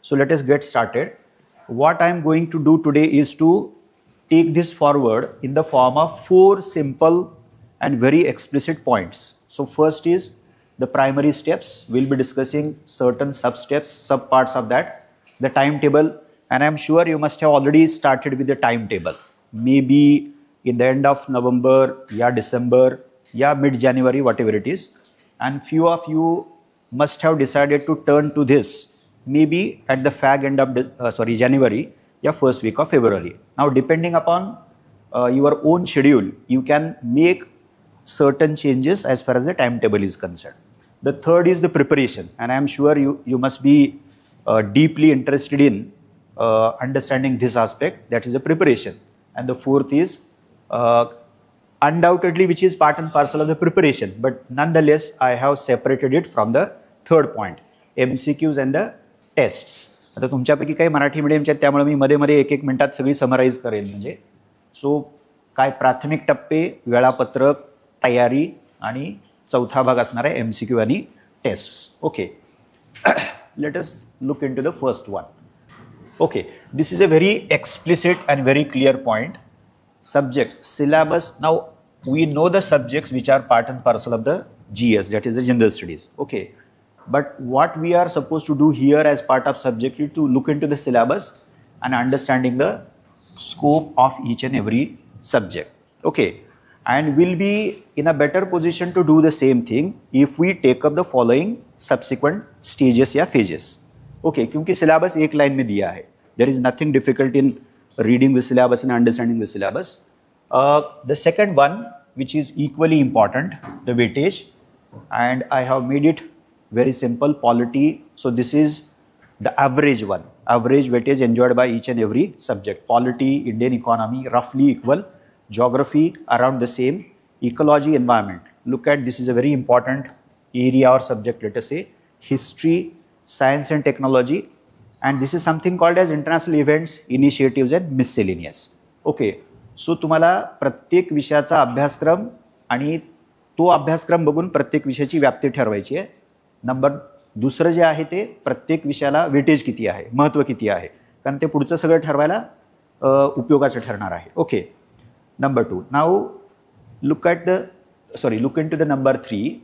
So let us get started. What I am going to do today is to take this forward in the form of 4 simple and very explicit points. So first is the primary steps. We'll be discussing certain sub-steps, sub-parts of that, the timetable, and I'm sure you must have already started with the timetable. Maybe in the end of November, December, mid-January, whatever it is. And few of you must have decided to turn to this maybe at the fag end of January, first week of February. Now, depending upon your own schedule, you can make certain changes as far as the timetable is concerned. The third is the preparation, and I am sure you must be deeply interested in understanding this aspect, that is the preparation. And the fourth is undoubtedly, which is part and parcel of the preparation, but nonetheless, I have separated it from the third point, MCQs and the tests. आता तुमच्यापैकी काही मराठी मीडियमचे आहेत, त्यामुळे मी मध्ये मध्ये 1-1 मिनिटात सगळी summarise करेन. म्हणजे सो काय प्राथमिक टप्पे, वेळापत्रक, तयारी आणि चौथा भाग असणार आहे MCQ आणि tests. Okay, let us look into the first one. Okay, this is a very explicit and very clear point. Subject, syllabus. Now, we know the subjects which are part and parcel of the GS, that is the General Studies. Okay, but what we are supposed to do here as part of subject is to look into the syllabus and understanding the scope of each and every subject. Okay, and we'll be in a better position to do the same thing if we take up the following subsequent stages या phases. Okay, क्योंकि syllabus एक line में दिया है. There is nothing difficult in reading the syllabus and understanding the syllabus. The second one, which is equally important, the weightage, and I have made it very simple, polity. So this is the average one, average weightage enjoyed by each and every subject. Polity, Indian economy, roughly equal. Geography, around the same. Ecology, environment. Look at, this is a very important area or subject, let us say. History, science and technology, and this is something called as international events, initiatives and miscellaneous. Okay, so तुम्हाला प्रत्येक विषयाचा अभ्यासक्रम आणि तो अभ्यासक्रम बघून प्रत्येक विषयाची व्याप्ती ठरवायची आहे. नंबर दुसरं जे आहे ते प्रत्येक विषयाला वेटेज किती आहे, महत्त्व किती आहे, कारण ते पुढचं सगळं ठरवायला उपयोगाचं ठरणार आहे. Okay, number 2. Now look into the number 3.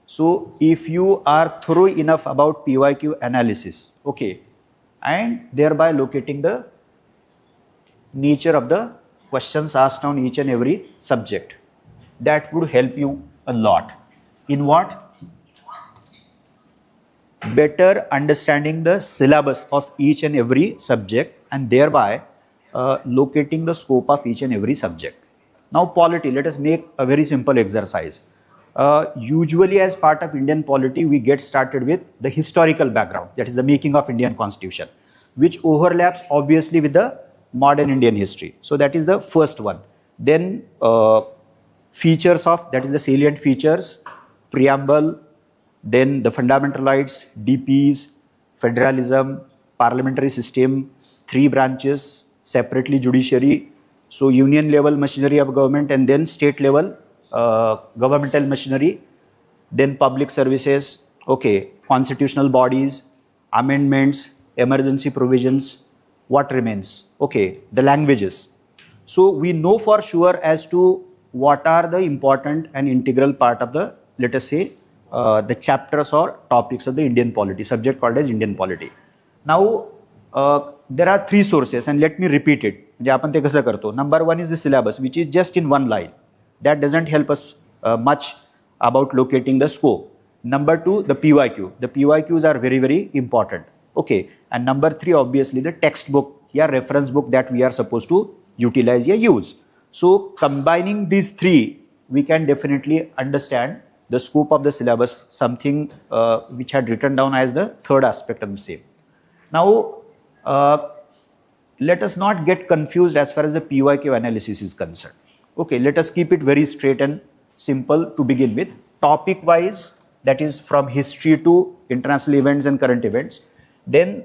So if you are thorough enough about PYQ analysis, okay, and thereby locating the nature of the questions asked on each and every subject, that would help you a lot. In what? Better understanding the syllabus of each and every subject and thereby locating the scope of each and every subject. Now polity, let us make a very simple exercise. Usually as part of Indian polity, we get started with the historical background, that is the making of Indian Constitution, which overlaps obviously with the modern Indian history. So that is the first one. Then features of, that is the salient features, preamble, then the fundamental rights, DPs, federalism, parliamentary system, 3 branches, separately judiciary, so union level machinery of government, and then state level governmental machinery, then public services, okay, constitutional bodies, amendments, emergency provisions, what remains? Okay, the languages. So we know for sure as to what are the important and integral part of the, let us say, the chapters or topics of the Indian polity, subject called as Indian polity. Now, there are 3 sources, and let me repeat it. म्हणजे आपण ते कसं करतो. Number 1 is the syllabus, which is just in one line. That doesn't help us much about locating the scope. Number 2, the PYQ. The PYQs are very, very important. Okay, and number 3, obviously the textbook, reference book that we are supposed to utilize or use. So combining these 3, we can definitely understand the scope of the syllabus, something which had written down as the third aspect of the same. Now, let us not get confused as far as the PYQ analysis is concerned. Okay, let us keep it very straight and simple to begin with. Topic wise, that is from history to international events and current events. Then,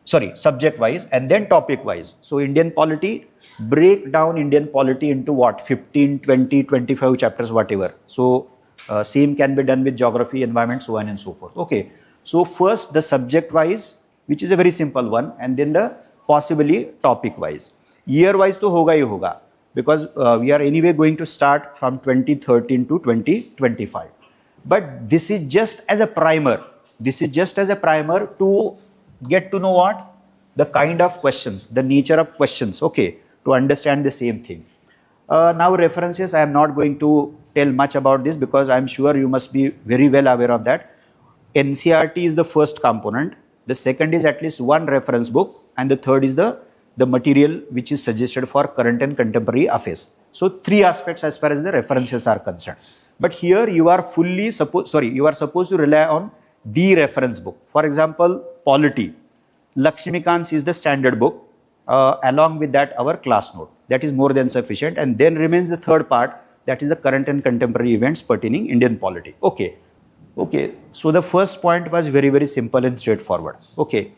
subject wise and then topic wise. So Indian polity, break down Indian polity into what? 15, 20, 25 chapters, whatever. So same can be done with geography, environment, so on and so forth. Okay, So first the subject wise, which is a very simple one, and then the possibly topic wise. Year wise तो होगा ही होगा, because we are anyway going to start from 2013 to 2025. But this is just as a primer. This is just as a primer to get to know what? The kind of questions, the nature of questions, okay, to understand the same thing. Now references, I am not going to tell much about this because I am sure you must be very well aware of that. NCERT is the first component, the second is at least one reference book, and the third is the material which is suggested for current and contemporary affairs. So three aspects as far as the references are concerned. But here you are supposed to rely on the reference book. For example, polity, Lakshmikant's is the standard book, along with that our class note. That is more than sufficient, and then remains the third part, that is the current and contemporary events pertaining Indian polity. Okay, so the first point was very, very simple and straightforward. Okay,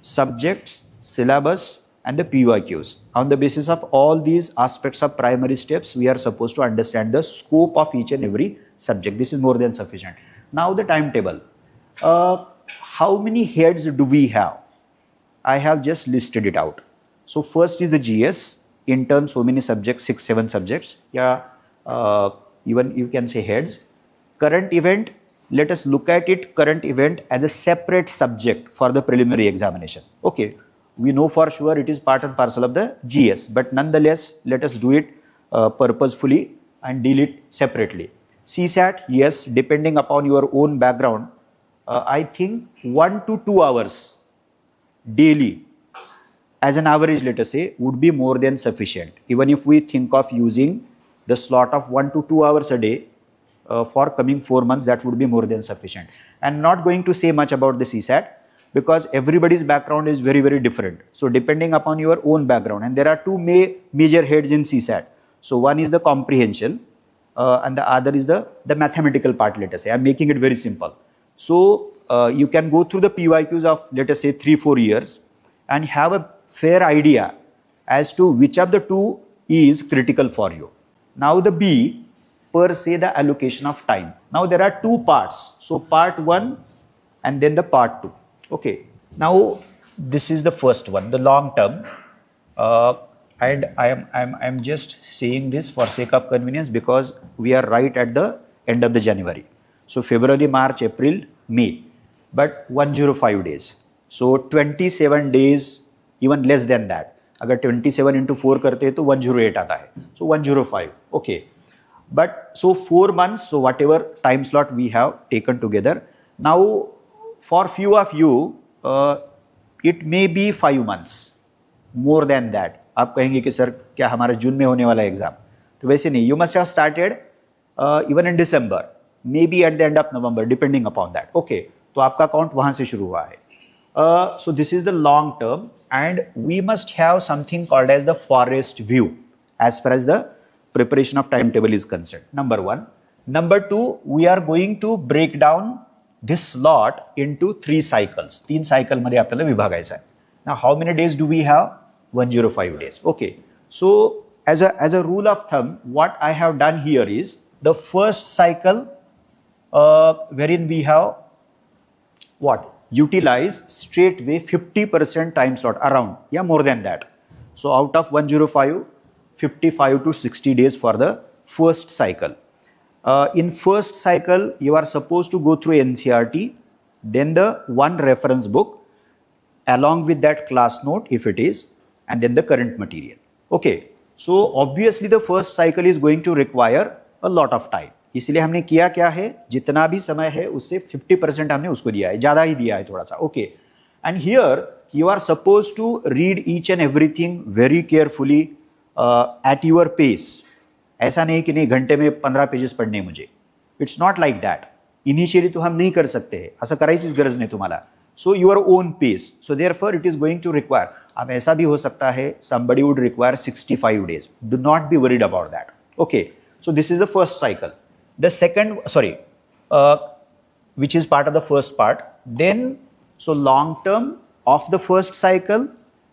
subjects, syllabus, and the PYQs. On the basis of all these aspects of primary steps, we are supposed to understand the scope of each and every subject. This is more than sufficient. Now the timetable. How many heads do we have? I have just listed it out. So first is the GS, in turn so many subjects, 6-7 subjects. Yeah, even you can say heads. Current event, let us look at it, current event as a separate subject for the preliminary examination. Okay, we know for sure it is part and parcel of the GS, but nonetheless, let us do it purposefully and deal it separately. CSAT, yes, depending upon your own background, I think 1 to 2 hours daily as an average, let us say, would be more than sufficient. Even if we think of using the slot of 1 to 2 hours a day for coming 4 months, that would be more than sufficient. And not going to say much about the CSAT because everybody's background is very, very different. So depending upon your own background, and there are two major heads in CSAT. So one is the comprehension and the other is the mathematical part, let us say. I'm making it very simple. So you can go through the PYQs of, let us say, 3-4 years and have a fair idea as to which of the two is critical for you. Now the B, per se, the allocation of time. Now there are two parts. So part 1 and then the part 2. Okay. Now this is the first one, the long term. And I'm just saying this for sake of convenience because we are right at the end of the January. So February, March, April, May, but 105 days. So 27 days, even less than that. अगर 27 into 4 करते हैं तो 108 आता है. So 105. Okay. But so 4 months, so whatever time slot we have taken together. Now for few of you, it may be 5 months. More than that. आप कहेंगे कि sir क्या हमारा जून में होने वाला एग्जाम, तो वैसे नहीं. You must have started even in December, maybe at the end of November, depending upon that. Okay, तो आपका अकाउंट वहां से शुरू हुआ है. So this is the long term, and we must have something called as the forest view as far as the preparation of timetable is concerned. Number 1. Number 2, we are going to break down this slot into 3 cycles. 3 cycle मध्ये आपल्याला विभागायचं आहे. Now how many days do we have? 105 days. Okay. So as a rule of thumb, what I have done here is the first cycle wherein we have what? Utilize straightway 50% time slot around, yeah, more than that. So out of 105, 55 to 60 days for the first cycle. In first cycle, you are supposed to go through NCERT, then the one reference book, along with that class note if it is, and then the current material. Okay, so obviously the first cycle is going to require a lot of time. इसलिए हमने किया क्या है, जितना भी समय है उससे 50% हमने उसको दिया है, ज़्यादा ही दिया है थोड़ा सा. Okay, and here you are supposed to read each and everything very carefully at your pace. ऐसा नहीं कि नहीं घंटे में 15 पेजेस पढ़ने मुझे. It's not like that. Initially तो हम नहीं कर सकते हैं, असं करायचीच गरज नाही तुम्हाला. So your own pace. So therefore it is going to require. अब ऐसा भी हो सकता है, somebody would require 65 days. Do not be worried about that. Okay. So this is the first cycle. The second, which is part of the first part. Then, so long term of the first cycle.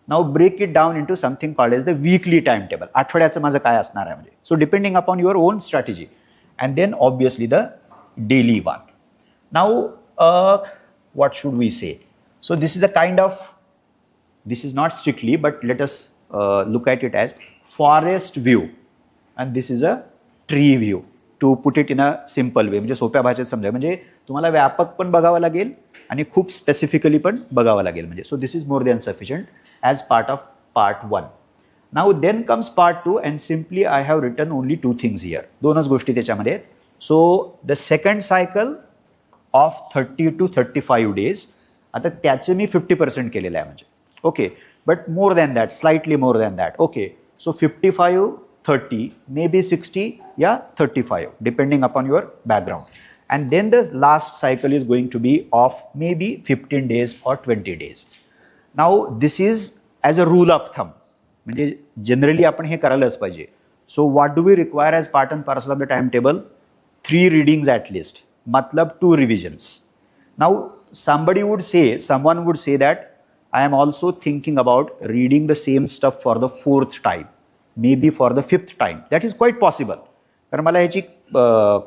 Now break it down into something called as the weekly timetable. आठवड्याचं माझं काय असणार आहे म्हणजे. So depending upon your own strategy. And then obviously the daily one. Now what should we say? So this is a kind of, this is not strictly, but let us look at it as forest view, and this is a tree view, to put it in a simple way. म्हणजे सोप्या भाषेत समजा, म्हणजे तुम्हाला व्यापक पण बघावं लागेल आणि खूप स्पेसिफिकली पण बघावं लागेल. म्हणजे so this is more than sufficient as part of part 1. Now then comes part 2 and simply I have written only 2 things here. दोनच गोष्टी त्याच्यामध्ये आहेत. So the second cycle of 30 to 35 days, आता त्याचे मी 50% केलेलं आहे म्हणजे. Okay, but more than that, slightly more than that. Okay, so 55, 30, maybe 60, yeah, 35, depending upon your background. And then the last cycle is going to be of maybe 15 days or 20 days. Now, this is as a rule of thumb. म्हणजे generally आपण हे करायलाच पाहिजे. So, what do we require as part and parcel of the timetable? 3 readings at least. मतलब 2 revisions. Now, someone would say that I am also thinking about reading the same stuff for the 4th time. Maybe for the 5th time. That is quite possible. कारण मला ह्याची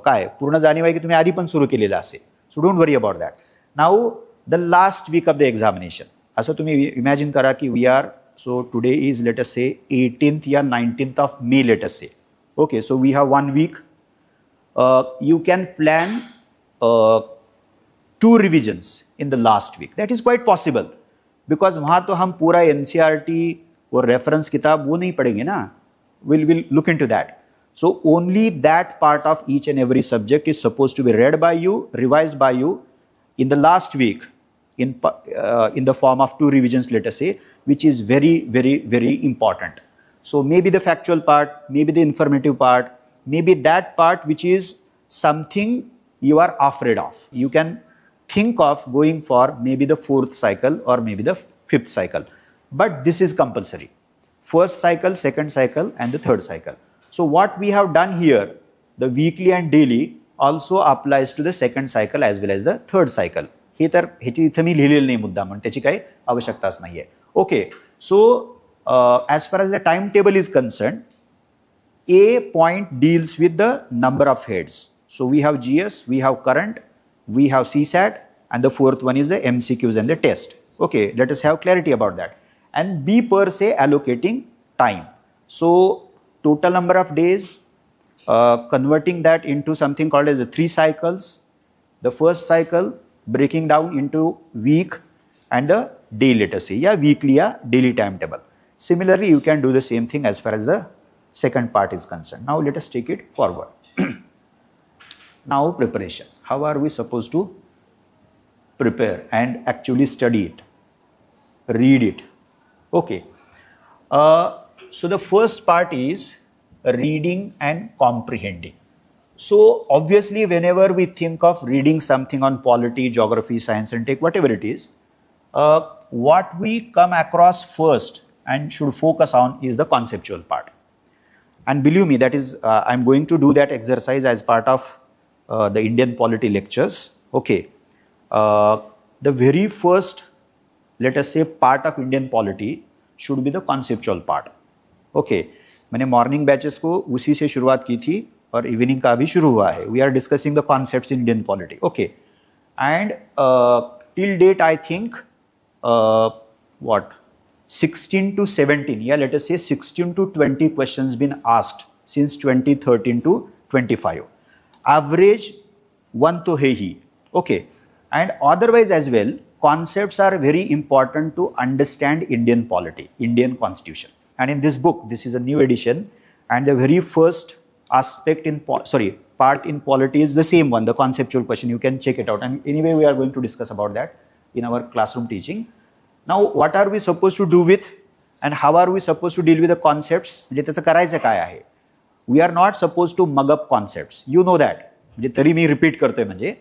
काय पूर्ण जाणीव आहे की तुम्ही आधी पण सुरू केलेलं असेल. So don't worry about that. Now the last week of the examination, असं तुम्ही इमॅजिन करा की we are, so today is let us say 18th या 19th of May let us say. Okay, so we have 1 week. You can plan 2 revisions in the last week. That is quite possible. Because वहाँ तो हम पूरा NCERT और reference किताब वो नहीं पढ़ेंगे ना. We'll look into that. So only that part of each and every subject is supposed to be read by you, revised by you in the last week in the form of 2 revisions, let us say, which is very, very, very important. So maybe the factual part, maybe the informative part, maybe that part which is something you are afraid of. You can think of going for maybe the 4th cycle or maybe the 5th cycle. But this is compulsory. First cycle, second cycle, and the 3rd cycle. So what we have done here, the weekly and daily also applies to the 2nd cycle as well as the 3rd cycle. हे तर ह्याची इथं मी लिहिलेलं नाही मुद्दा, म्हणून त्याची काही आवश्यकताच नाही आहे. Okay, so as far as the timetable is concerned, A point deals with the number of heads. So we have GS, we have current, we have CSAT, and the 4th one is the MCQs and the test. Okay, let us have clarity about that. And B per se allocating time. So total number of days, converting that into something called as the 3 cycles. The first cycle breaking down into week and the day, let us say, yeah, weekly or daily timetable. Similarly, you can do the same thing as far as the second part is concerned. Now let us take it forward. Now preparation. How are we supposed to prepare and actually study it, read it? Okay. So the first part is reading and comprehending. So obviously whenever we think of reading something on polity, geography, science and tech, whatever it is, what we come across first and should focus on is the conceptual part. And believe me, that is, I'm going to do that exercise as part of the Indian polity lectures. Okay. The very first, let us say, part of Indian polity should be the conceptual part. Okay. मैंने morning batches को उसी से शुरुआत की थी और evening का भी शुरू हुआ है. We are discussing the concepts in Indian polity. Okay, and till date I think what 16 to 17, yeah, let us say 16 to 20 questions been asked since 2013 to 25. Average 1 to hai hi. Okay, and otherwise as well, concepts are very important to understand Indian polity, Indian constitution. And in this book, this is a new edition, and the very first aspect in part in polity is the same one, the conceptual question. You can check it out. And anyway, we are going to discuss about that in our classroom teaching. Now, what are we supposed to do with, and how are we supposed to deal with the concepts? म्हणजे त्याचं करायचं काय आहे? We are not supposed to mug up concepts. You know that. म्हणजे तरी मी repeat करतोय म्हणजे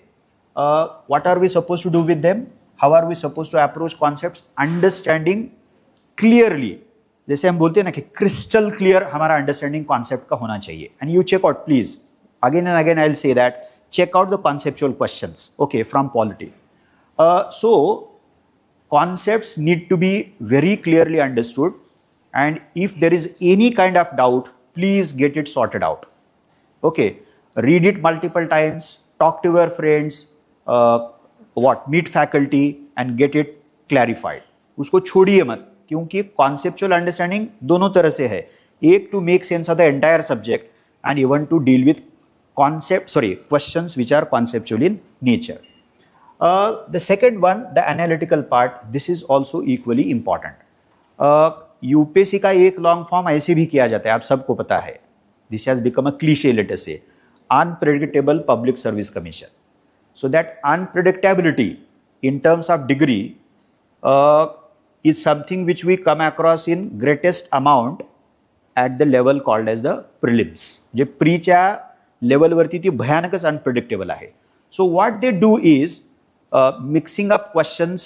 what are we supposed to do with them? How are we supposed to approach concepts? Understanding clearly. जैसे हम बोलते हैं ना कि क्रिस्टल क्लियर हमारा अंडरस्टैंडिंग कॉन्सेप्ट का होना चाहिए. And you check out please, again and again I will say that, check out the conceptual questions, okay, from polity. So concepts need to be very clearly understood, and if there is any kind of doubt, please get it sorted out. Okay, read it multiple times, talk to your friends, what meet faculty and get it clarified, उसको छोड़िए मत, क्योंकि conceptual understanding दोनों तरह से है, एक to make sense of the entire subject and even to deal with questions which are conceptual in nature. The second one, the analytical part, this is also equally important. UPSC का एक long form ऐसे भी किया जाता है, आप सबको पता है, this has become a cliche, let us say, unpredictable public service commission. So that unpredictability in terms of degree is something which we come across in greatest amount at the level called as the prelims. जे प्रीच्या लेवलवरती ती भयानकच unpredictable आहे. So what they do is mixing up questions,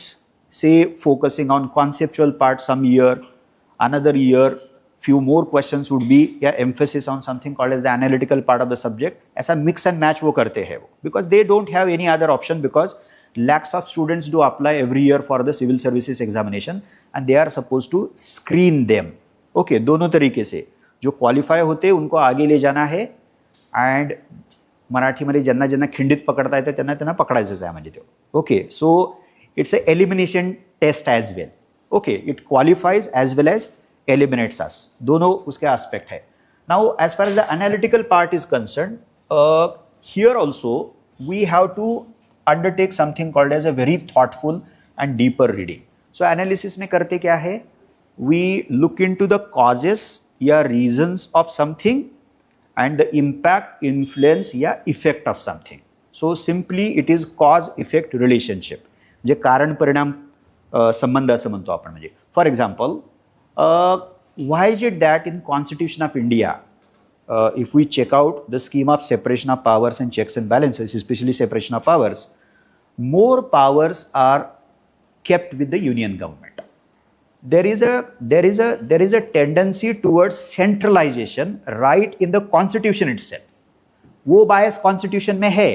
say focusing on conceptual part some year, another year few more questions would be emphasis on something called as the analytical part of the subject. ऐसा mix and match वो करते हैं वो, because they don't have any other option, because lakhs of students do apply every year for the civil services examination and they are supposed to screen them. Okay, दोनों तरीके से जो qualify होते हैं उनको आगे ले जाना है, and मराठीमध्ये ज्यांना ज्यांना खिंडीत पकडता येतं त्यांना त्यांना पकडायचंच आहे म्हणजे ते. Okay, so it's a elimination test as well. Okay, it qualifies as well as eliminates us, दोनों उसके aspect है. Now as far as the analytical part is concerned, here also we have to undertake something called as a very thoughtful and deeper reading. So analysis में करते क्या है, we look into the causes या reasons of something and the impact, influence या effect of something. So simply it is cause effect relationship, जे कारण परिणाम संबंध असं म्हणतो आपण. म्हणजे for example, why is it that in Constitution of India, if we check out the scheme of separation of powers and checks and balances, especially separation of powers, more powers are kept with the union government. There is a tendency towards centralization right in the Constitution itself. वो bias Constitution में है.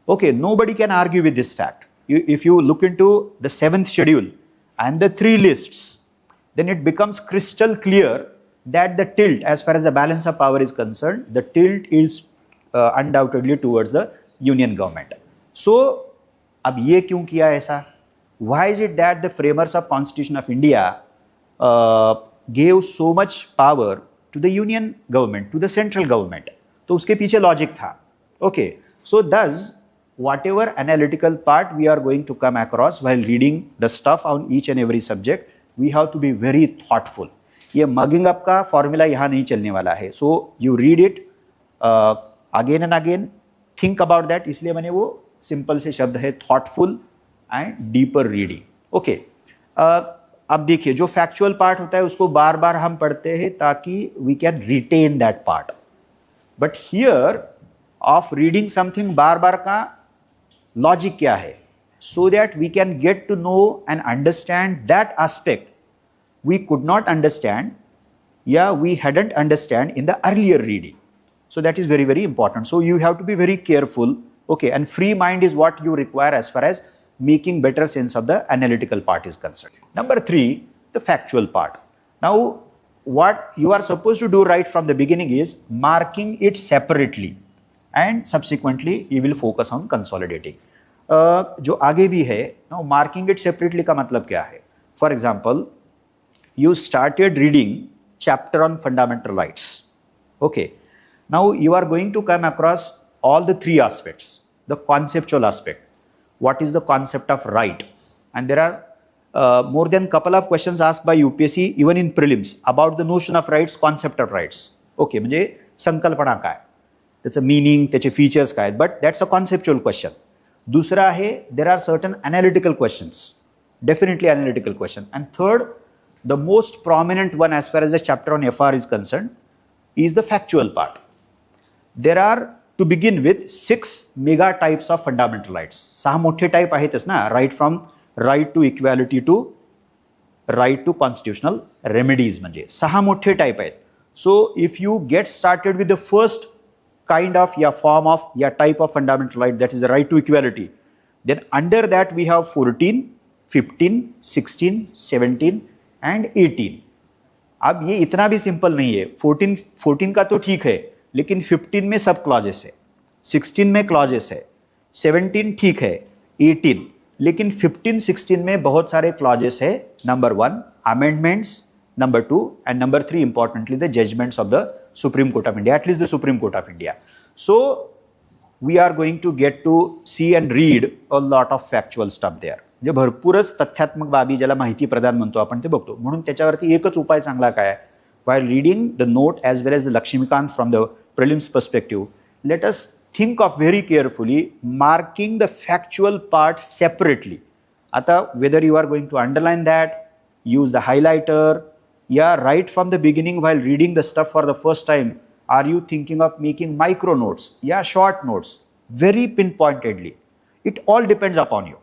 Okay, nobody can argue with this fact. If you look into the 7th schedule and the 3 lists, then it becomes crystal clear that the tilt, as far as the balance of power is concerned, the tilt is undoubtedly towards the union government. So, अब ये क्यों किया ऐसा? Why is it that the framers of Constitution of India gave so much power to the union government, to the central government? तो उसके पीछे logic था. Okay, so thus whatever analytical part we are going to come across while reading the stuff on each and every subject, we have to be very thoughtful. ये mugging up का formula यहाँ नहीं चलने वाला है. So you read it again and again, think about that. इसलिए मैंने वो सिंपल से शब्द है thoughtful and deeper reading. Okay, अब देखिए, जो फैक्चुअल पार्ट होता है उसको बार बार हम पढ़ते हैं ताकि we can retain that part. But here of reading something बार बार का लॉजिक क्या है? So that we can get to know and understand that aspect we could not understand, we hadn't understand in the earlier reading. So that is very, very important. So you have to be very careful. Okay, and free mind is what you require as far as making better sense of the analytical part is concerned. Number 3, the factual part. Now, what you are supposed to do right from the beginning is marking it separately, and subsequently you will focus on consolidating. जो आगे भी है, now marking it separately का मतलब क्या है? For example, you started reading chapter on fundamental rights. Okay, now you are going to come across all the 3 aspects. The conceptual aspect, what is the concept of right? And there are more than couple of questions asked by UPSC even in prelims about the notion of rights, concept of rights. Okay, म्हणजे संकल्पना काय, त्याचं meaning, त्याचे features काय, but that's a conceptual question. दूसरा है, there are certain analytical questions, definitely analytical question. And third, the most prominent one as far as the chapter on FR is concerned is the factual part. There are, to begin with, 6 mega types of fundamental rights. 6 मोठे type आहेतच ना, right from right to equality to right to constitutional remedies, म्हणजे 6 मोठे type आहेत. So if you get started with the first kind of form of type of fundamental right, that is the right to equality, then under that we have 14, 15, 16, 17 and 18. अब ये इतना भी simple नहीं है. 14 का तो ठीक है, लेकिन 15 में सब क्लॉजेस है, 16 में क्लॉजेस है, 17 ठीक है, 18, लेकिन 15-16 में बहुत सारे क्लॉजेस है. Number 1 amendments, number 2 and number 3 importantly the judgments of the supreme court of India, at least the supreme court of India. So we are going to get to see and read a lot of factual stuff there. म्हणजे भरपूरच तथ्यात्मक बाबी ज्याला माहिती प्रदान म्हणतो आपण ते बघतो. म्हणून त्याच्यावरती एकच उपाय चांगला काय, while reading the note as well as the Lakshmikant from the prelims perspective, let us think of very carefully marking the factual part separately. आता whether you are going to underline that, use the highlighter, yeah, right from the beginning while reading the stuff for the first time, are you thinking of making micro notes, yeah, short notes, very pinpointedly. It all depends upon you.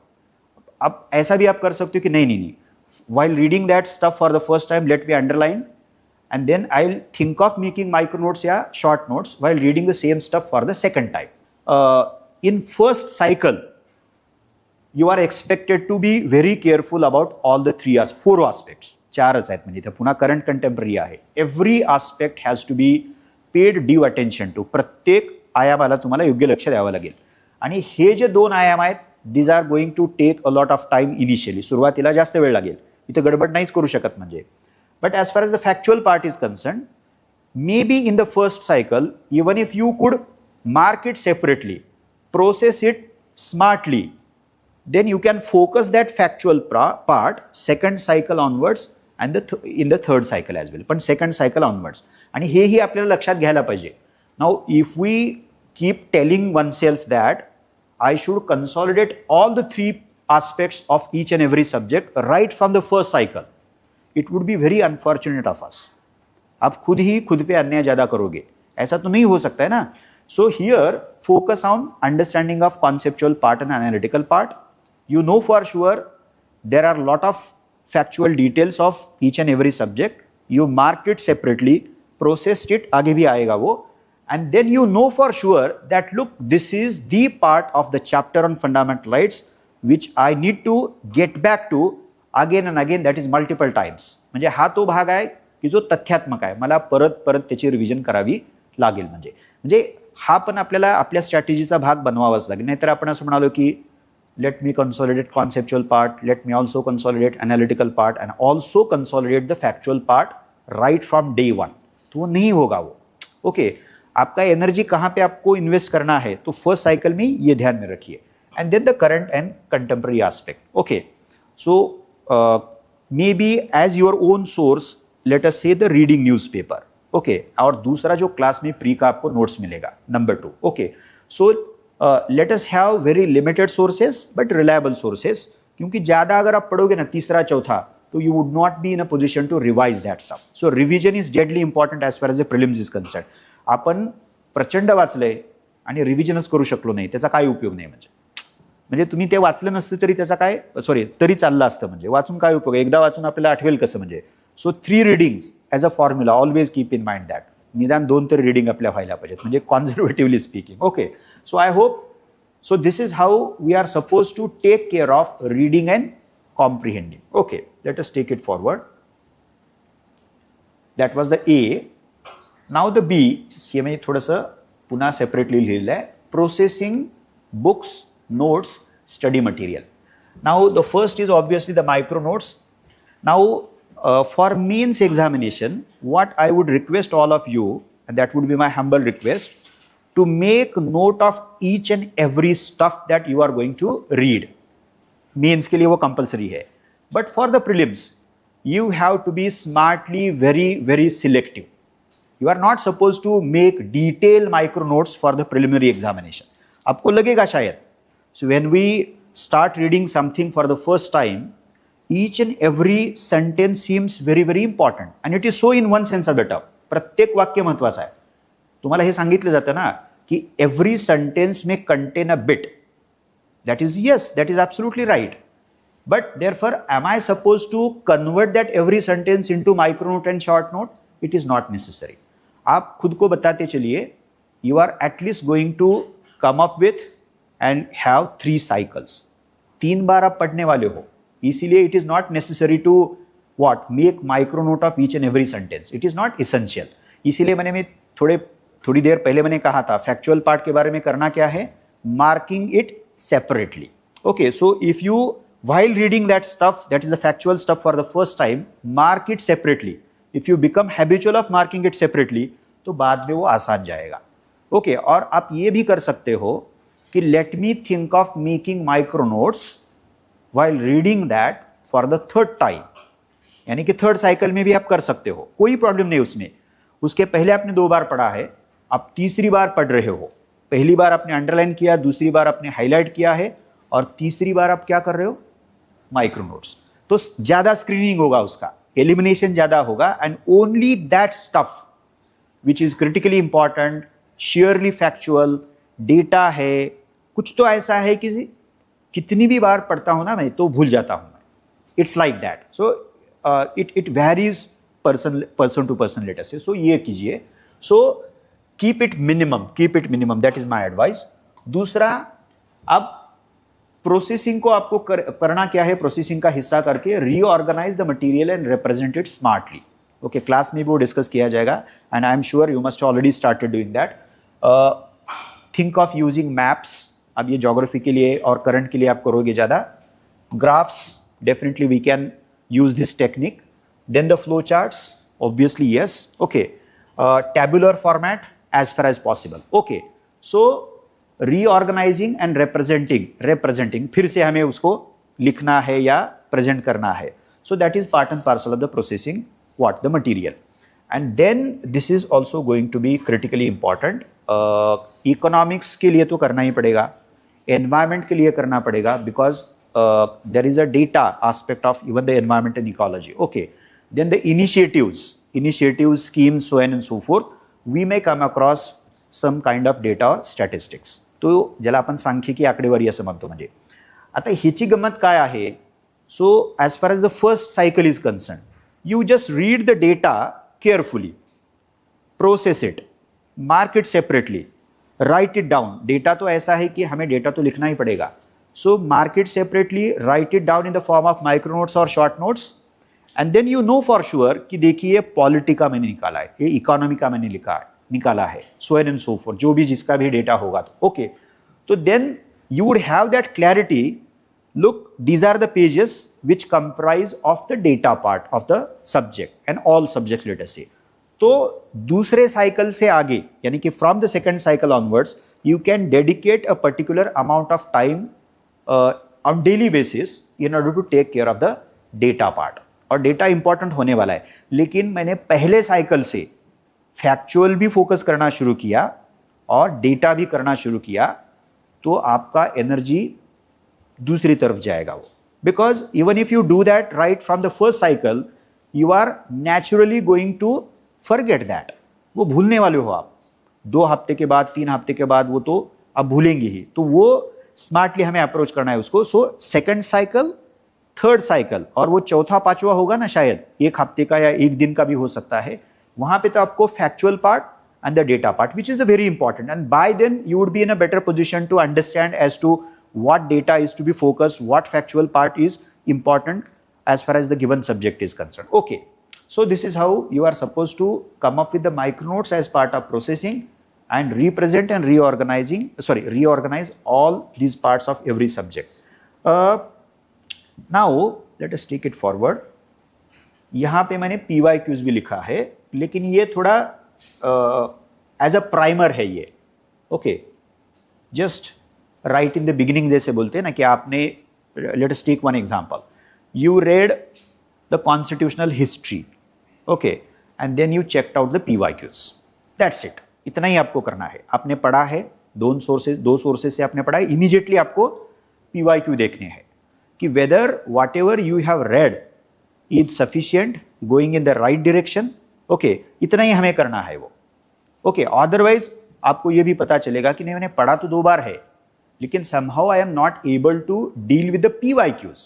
अब ऐसा भी आप कर सकते हो कि नहीं, while reading that stuff for the first time, let me underline, and then I'll think of making micro notes, yeah, short notes while reading the same stuff for the second time. In first cycle, you are expected to be very careful about all the 4 aspects. 4च आहेत म्हणजे इथे पुन्हा current contemporary आहे. Every aspect has to be paid due attention to. प्रत्येक आयामाला तुम्हाला योग्य लक्ष द्यावं लागेल. आणि हे जे 2 आयाम आहेत, these are going to take a lot of time initially. सुरुवातीला जास्त वेळ लागेल, इथे गडबड नाहीच करू शकत म्हणजे. But as far as the factual part is concerned, maybe in the first cycle, even if you could mark it separately, process it smartly, then you can focus that factual part second cycle onwards and in the third cycle as well. पण second cycle onwards. आणि हेही आपल्याला लक्षात घ्यायला पाहिजे. Now, if we keep telling oneself that I should consolidate all the 3 aspects of each and every subject right from the first cycle, it would be very unfortunate of us. आप खुद ही खुद पे अन्याय ज्यादा करोगे, ऐसा तो नहीं हो सकता है ना. So here focus on understanding of conceptual part and analytical part. You know for sure there are lot of factual details of each and every subject. You marked it separately, processed it, आगे भी आएगा वो. And then you know for sure that look, this is the part of the chapter on fundamental rights which I need to get back to again and again, that is multiple times. म्हणजे हा तो भाग आहे की जो तथ्यात्मक आहे, मला परत त्याची रिव्हिजन करावी लागेल. म्हणजे हा पण आपल्याला आपल्या स्ट्रॅटेजीचा भाग बनवावाच लागेल. नाहीतर आपण असं म्हणालो की let me consolidate conceptual part, let me also consolidate analytical part and also consolidate the factual part right from day 1. तो वो नहीं होगा वो. ओके, आपका एनर्जी कहाँ पे आपको इन्वेस्ट करना है, तो फर्स्ट साइकिल में ये ध्यान में रखिए. And then the current and contemporary aspect. Okay, so maybe as your own source, let us say the reading newspaper. Okay, और दूसरा जो क्लास में प्री का आपको नोट्स मिलेगा, number 2. Okay, so let us have very limited sources but reliable sources. क्योंकि ज़्यादा अगर आप पढ़ोगे ना तीसरा चौथा, तो you would not be in a position to revise that stuff. So revision is deadly important as far as the prelims is concerned. आपण प्रचंड वाचलंय आणि रिव्हिजनच करू शकलो नाही, त्याचा काय उपयोग नाही. म्हणजे तुम्ही ते वाचलं नसतं तरी त्याचा काय तरी चाललं असतं. म्हणजे वाचून काय उपयोग, एकदा वाचून आपल्याला आठवेल कसं. म्हणजे so 3 readings as a formula, always keep in mind that. निदान 2 तरी रिडिंग आपल्या व्हायला पाहिजेत, म्हणजे conservatively speaking. Okay, so I hope so this is how we are suppose to take care of reading and comprehending. Okay, let us take it forward. That was the A. Now the B, हे मी थोडंसं पुन्हा separately लिहिलेलं आहे. Processing books, notes, study material. Now the first is obviously the micro notes. Now for mains examination, what I would request all of you, and that would be my humble request, to make note of each and every stuff that you are going to read. Mains के लिए वो compulsory है. But for the prelims, you have to be smartly very selective. You are not supposed to make detailed micro notes for the preliminary examination. आपको लगेगा शायद. So when we start reading something for the first time, each and every sentence seems very important, and it is so in one sense of the term. प्रत्येक वाक्य महत्वाचं आहे. तुम्हाला हे सांगितलं जातं ना की every sentence may contain a bit. That is yes, that is absolutely right. But therefore, am I supposed to convert that every sentence into micro note and short note? It is not necessary. आप खुद को बताते चलिए, you are at least going to come up with and have 3 cycles. 3 बार आप पढ़ने वाले हो, इसीलिए it is not necessary to what make micro note of each and every sentence. It is not essential. इसीलिए मैं थोड़ी देर पहले मैंने कहा था फैक्चुअल पार्ट के बारे में करना क्या है, marking it separately. Okay, so if you, while reading that stuff, that is the factual stuff for the first time, mark it separately. If you become habitual of marking it separately, तो बाद में वो आसान जाएगा. Okay, और आप ये भी कर सकते हो कि let me think of making micro notes while reading that for the third time. यानी कि थर्ड साइकिल में भी आप कर सकते हो, कोई प्रॉब्लम नहीं उसमें. उसके पहले आपने 2 बार पढ़ा है, आप तीसरी बार पढ़ रहे हो. पहली बार आपने अंडरलाइन किया, दूसरी बार आपने हाईलाइट किया है, और तीसरी बार आप क्या कर रहे हो, माइक्रो नोट्स. तो ज्यादा स्क्रीनिंग होगा, उसका एलिमिनेशन ज्यादा होगा, and only that stuff which is critically important, sheerly factual data है, कुछ तो ऐसा है कि कितनी भी बार पढ़ता हूं ना मैं तो भूल जाता हूं. It's like that. So it varies person to person, let us say. So ये कीजिए. So keep it minimum, that is my advice. दूसरा, अब प्रोसेसिंग को आपको करना क्या है, प्रोसेसिंग का हिस्सा करके reorganise the material and represent it smartly. Okay, class में भी वो डिस्कस किया जाएगा, and I am sure you must already started doing that. Think of using maps. अब ये ज्योग्राफी के लिए और करंट के लिए आप करोगे ज्यादा. Graphs, definitely we can use this technique. Then the flow charts, obviously yes. Okay, tabular format as far as possible. Okay, so reorganizing and representing फिर से हमें उसको लिखना है या present करना है. So that is part and parcel of the processing what the material. And then this is also going to be critically important. Economics के लिए तो करना ही पड़ेगा, environment के लिए करना पड़ेगा, because there is a data aspect of even the environment and ecology. Okay, then the initiatives, schemes, so on and so forth, we may come across some kind of data or statistics. तो ज्याला आपण सांख्यिकी आकडेवारी असं म्हणतो. म्हणजे आता ह्याची गंमत काय आहे, सो as far as the first cycle is concerned, you just read the data carefully, process it, mark it separately, write it down. Data तो ऐसा है कि हमें डेटा तो लिखना ही पड़ेगा. So mark it separately, write it down in the form of micro notes or short notes, and then you know for sure कि देखिए पॉलिटी का मैंने निकाला है, ये इकोनॉमी का मैंने निकाला है, so on and so forth, जो भी जिसका भी डेटा होगा. तो ओके, तो then you would have that clarity. Look, these are the pages which comprise of the data part of the subject and all subject, let us say. तो दूसरे cycle से आगे, यानी कि from the second cycle onwards, you can dedicate a particular amount of time on daily basis in order to take care of the data part. और data important होने वाला है, लेकिन मैंने पहले साइकिल से फैक्चुअल भी फोकस करना शुरू किया और डेटा भी करना शुरू किया, तो आपका एनर्जी दूसरी तरफ जाएगा वो. Because even if you do that right from the first cycle, you are naturally going to forget that. वो भूलने वाले हो आप 2 हफ्ते के बाद, 3 हफ्ते के बाद, वो तो आप भूलेंगे ही. तो वो स्मार्टली हमें अप्रोच करना है उसको. So second cycle, third cycle, और वो चौथा पांचवा होगा ना, शायद 1 हफ्ते का या 1 दिन का भी हो सकता है. वहां पे तो आपको factual part and the data part, which is very important, and by then you would be in a better position to understand as to what data is to be focused, what factual part is important as far as the given subject is concerned. Okay, so this is how you are supposed to come up with the micro notes as part of processing and represent and reorganize all these parts of every subject. Now let us take it forward. यहाँ पे मैंने PYQs भी लिखा है, लेकिन ये थोड़ा as a primer है ये. Okay, just right in the beginning जैसे बोलते हैं ना कि आपने, let us take one example, you read the constitutional history, okay, and then you checked out the PYQs. That's it. इतना ही आपको करना है. आपने पढ़ा है, 2 सोर्सेज से आपने पढ़ा है, इमीडिएटली आपको PYQ देखने हैं कि whether whatever you have read is sufficient, going in the right direction. Okay, इतना ही हमें करना है वो. ओके, अदरवाइज आपको ये भी पता चलेगा कि नहीं, मैंने पढ़ा तो 2 बार है, लेकिन somehow I am not able to deal with the PYQs.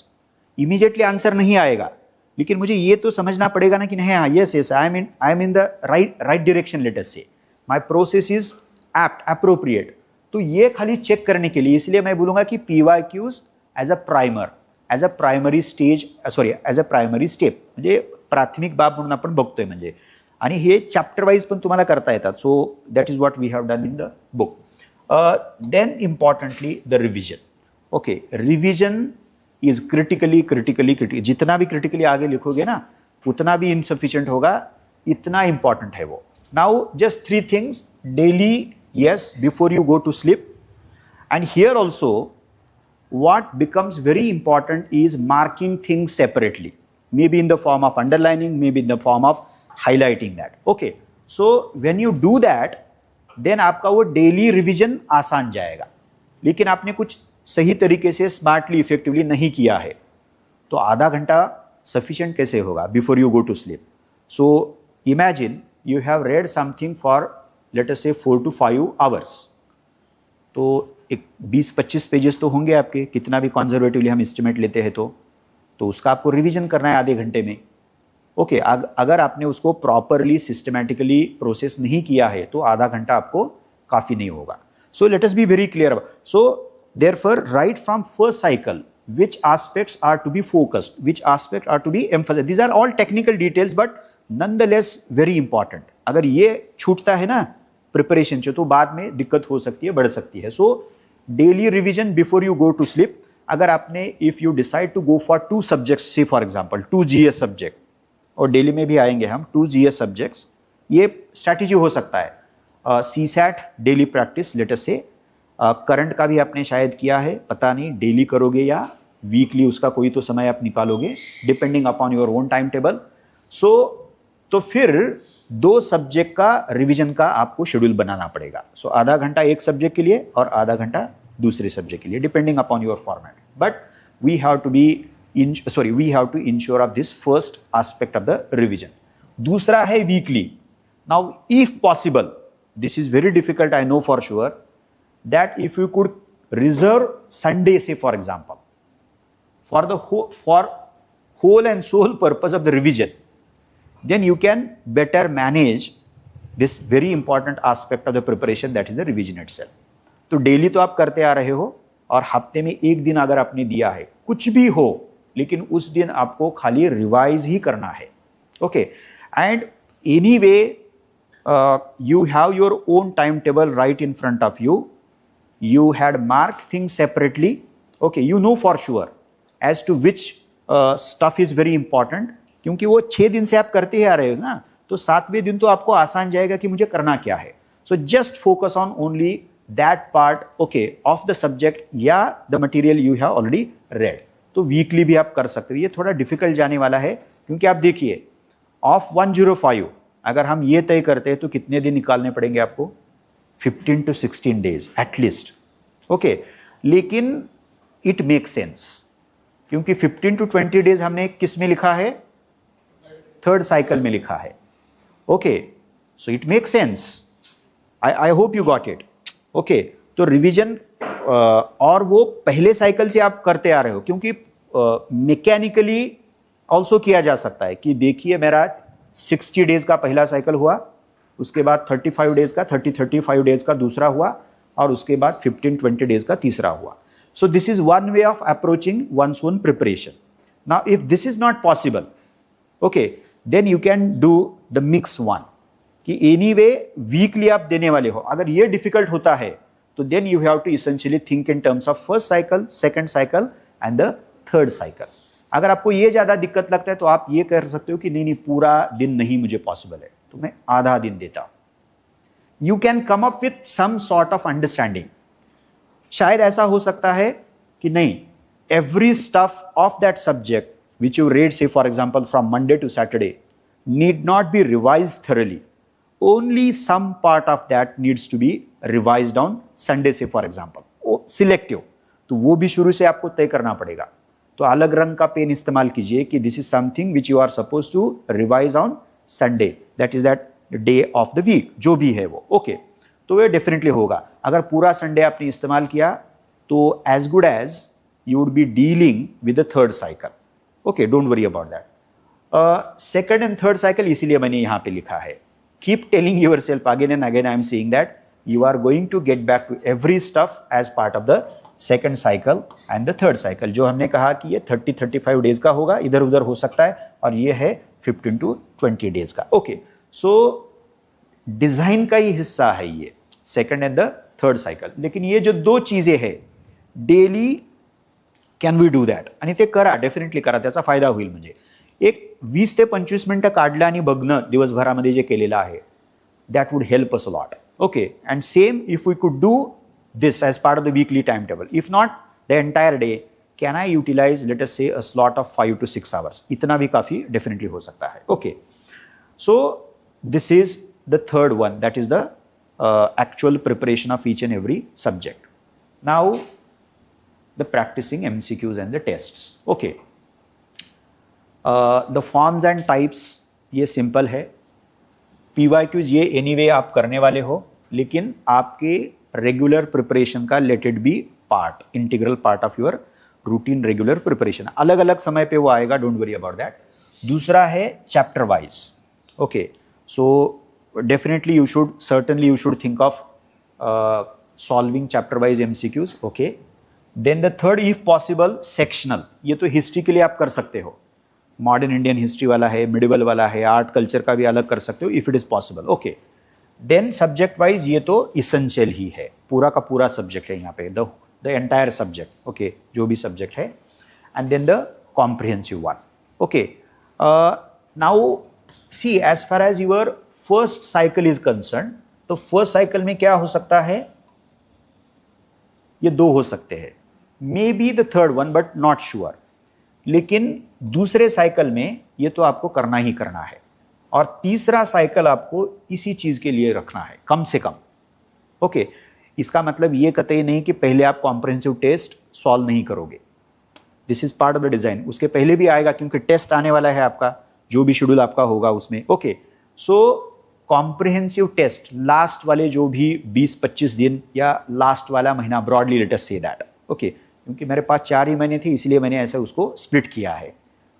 Immediately answer नहीं आएगा, लेकिन मुझे ये तो समझना पड़ेगा ना कि नहीं, हाँ, yes, I am in the right direction, let us say, my process is apt, appropriate. तो ये खाली चेक करने के लिए, इसलिए मैं बोलूंगा कि PYQs as a primer, as a primary stage, as a primary step, म्हणजे प्राथमिक बाब म्हणून आपण बघतोय. म्हणजे आणि हे चॅप्टर वाईज पण तुम्हाला करता येतात. So that is what we have done in the book. Then importantly the revision. Okay, revision is critically जितना भी क्रिटिकली आगे लिखोगे ना उतना भी इनसफिशिएंट होगा, इतना इंपॉर्टेंट है वो. Now just 3 things daily, yes, before you go to sleep. And here also what becomes very important is marking things separately, maybe in the form of underlining, maybe in the form of highlighting that. Okay, so when you do that then आपका वो daily revision आसान जाएगा. लेकिन आपने कुछ सही तरीके से स्मार्टली इफेक्टिवली नहीं किया है तो आधा घंटा सफिशिएंट कैसे होगा before you go to sleep. So imagine you have read something for let us say 4 to 5 hours, तो एक 20-25 पेजेस तो होंगे आपके, कितना भी कॉन्जर्वेटिवली हम एस्टिमेट लेते हैं तो उसका आपको रिवीजन करना है आधे घंटे में. ओके, अगर आपने उसको प्रॉपरली सिस्टमैटिकली प्रोसेस नहीं किया है तो आधा घंटा आपको काफ़ी नहीं होगा. So let us be very clear. So therefore right from first cycle which aspects are to be focused, which aspects are to be emphasized. These are all technical details but nonetheless very important. अगर ये छूटता है ना preparation से तो बाद में दिक्कत हो सकती है, बढ़ सकती है. So daily revision before you go to sleep. अगर आपने if you decide to go for 2 subjects, say for example 2 GS subject, और डेली में भी आएंगे हम 2 GS सब्जेक्ट्स, ये स्ट्रैटेजी हो सकता है. CSAT daily practice late us से, करंट का भी आपने शायद किया है, पता नहीं डेली करोगे या वीकली, उसका कोई तो समय आप निकालोगे depending upon your own time table. So तो फिर 2 सब्जेक्ट का रिवीजन का आपको शेड्यूल बनाना पड़ेगा. सो आधा घंटा एक सब्जेक्ट के लिए और आधा घंटा दूसरे सब्जेक्ट के लिए, depending upon your format. But we have to ensure of this first aspect of the revision. दूसरा है weekly. Now if possible, this is very difficult I know for sure, that if you could reserve Sunday, say for example, for the whole and sole purpose of the revision, then you can better manage this very important aspect of the preparation, that is the revision itself. तो daily तो आप करते आ रहे हो और हफ्ते में एक दिन अगर आपने दिया है, कुछ भी हो लेकिन उस दिन आपको खाली रिवाइज ही करना है. Okay, and any way you have your own timetable right in front of you. You had marked things separately. Okay, you know for sure as to which stuff is very important, क्योंकि वो 6 दिन से आप करते ही आ रहे हो ना, तो 7वें दिन तो आपको आसान जाएगा कि मुझे करना क्या है. So just focus on only that part, okay, of the subject या the material you have already read. तो वीकली भी आप कर सकते हो. ये थोड़ा डिफिकल्ट जाने वाला है क्योंकि आप देखिए ऑफ 105 अगर हम ये तय करते हैं तो कितने दिन निकालने पड़ेंगे आपको? 15 to 16 days एटलीस्ट. ओके, लेकिन इट मेक सेंस क्योंकि 15 to 20 days हमने किस में लिखा है? 3rd साइकिल में लिखा है. Okay, so it make sense. I hope you got it. Okay, तो रिवीजन और वो पहले साइकिल से आप करते आ रहे हो क्योंकि मैकेनिकली ऑल्सो किया जा सकता है कि देखिए मेरा 60 डेज का पहला साइकिल हुआ, उसके बाद 35 डेज का, 35 डेज का दूसरा हुआ और उसके बाद 15-20 डेज का तीसरा हुआ. So this is one way of approaching one's own preparation. Now if this is not possible, okay, then you can do the mix one कि एनी वे वीकली आप देने वाले हो. अगर ये डिफिकल्ट होता है तो then you have to essentially think in terms of first cycle, second cycle and the third cycle. अगर आपको ये ज्यादा दिक्कत लगता है तो आप ये कर सकते हो कि नहीं पूरा दिन नहीं मुझे पॉसिबल है तो मैं आधा दिन देता हूं. You can come up with some sort of understanding. शायद ऐसा हो सकता है कि नहीं, every stuff of that subject which you read say for example from Monday to Saturday need not be revise thoroughly. Only some part of that needs to be revised on Sunday say for example. Selective, तो वो भी शुरू से आपको तय करना पड़ेगा. तो अलग रंग का पेन इस्तेमाल कीजिए कि this is something which you are suppose to revise on Sunday, that is that day of the week, जो भी है वो. ओके, तो ये डेफिनेटली होगा. अगर पूरा संडे आपने इस्तेमाल किया तो as good as you would be dealing with the third cycle. Okay, don't worry about that. Second and third cycle इसीलिए मैंने यहां पे लिखा है. Keep telling yourself again and again, I am saying that you are going to get back to every stuff as part of the second cycle and the third cycle. जो हमने कहा कि ये 30-35 डेज का होगा, इधर उधर हो सकता है, और ये है 15 to 20 डेज का. ओके, सो डिजाइन का ही हिस्सा है ये second and the third cycle. लेकिन ये जो 2 चीजें हैं, daily can we do that? आणि ते करा, डेफिनेटली करा, त्याचा फायदा होईल. म्हणजे एक 20 ते 25 मिनिटं काढलं आणि बघणं दिवसभरामध्ये जे केलेलं आहे, that would help us a lot. Okay, and same if we could do this as part of the weekly time table, if not the entire day, can I utilize let us say a slot of 5 to 6 hours? इतना भी काफ़ी definitely हो सकता है. Okay, so this is the third one, that is the actual preparation of each and every subject. Now the practicing MCQs and the tests. Okay, the forms and types ये simple है. PYQs ये anyway आप करने वाले हो, लेकिन आपके regular preparation का let it be part, integral part of your routine regular preparation. अलग अलग समय पे वो आएगा, don't worry about that. दूसरा है chapter wise. Okay, so definitely you should think of solving chapter wise MCQs. Okay, then the third, if possible, sectional. ये तो हिस्ट्री के लिए आप कर सकते हो, मॉडर्न इंडियन हिस्ट्री वाला है, मिडिवल वाला है, आर्ट कल्चर का भी अलग कर सकते हो if it is possible. Okay, then subject wise ये तो इसेंशियल ही है, पूरा का पूरा सब्जेक्ट है यहाँ पे, द एंटायर सब्जेक्ट. ओके, जो भी सब्जेक्ट है, and then the comprehensive one. Okay, now see, as far as your first cycle is concern, तो फर्स्ट साइकिल में क्या हो सकता है? ये दो हो सकते हैं, may be the third one, but not sure. लेकिन दूसरे साइकिल में ये तो आपको करना ही करना है, और तीसरा साइकिल आपको इसी चीज के लिए रखना है कम से कम. ओके, इसका मतलब ये कतई नहीं कि पहले आप कॉम्प्रिहेंसिव टेस्ट सॉल्व नहीं करोगे. This is part of the design. उसके पहले भी आएगा, क्योंकि टेस्ट आने वाला है आपका, जो भी शेड्यूल आपका होगा उसमें. ओके, सो कॉम्प्रिहेंसिव टेस्ट लास्ट वाले जो भी 20-25 दिन या लास्ट वाला महीना, broadly late us say that. Okay, क्योंकि मेरे पास 4 ही महीने थे, इसलिए मैंने ऐसे उसको स्प्लिट किया है.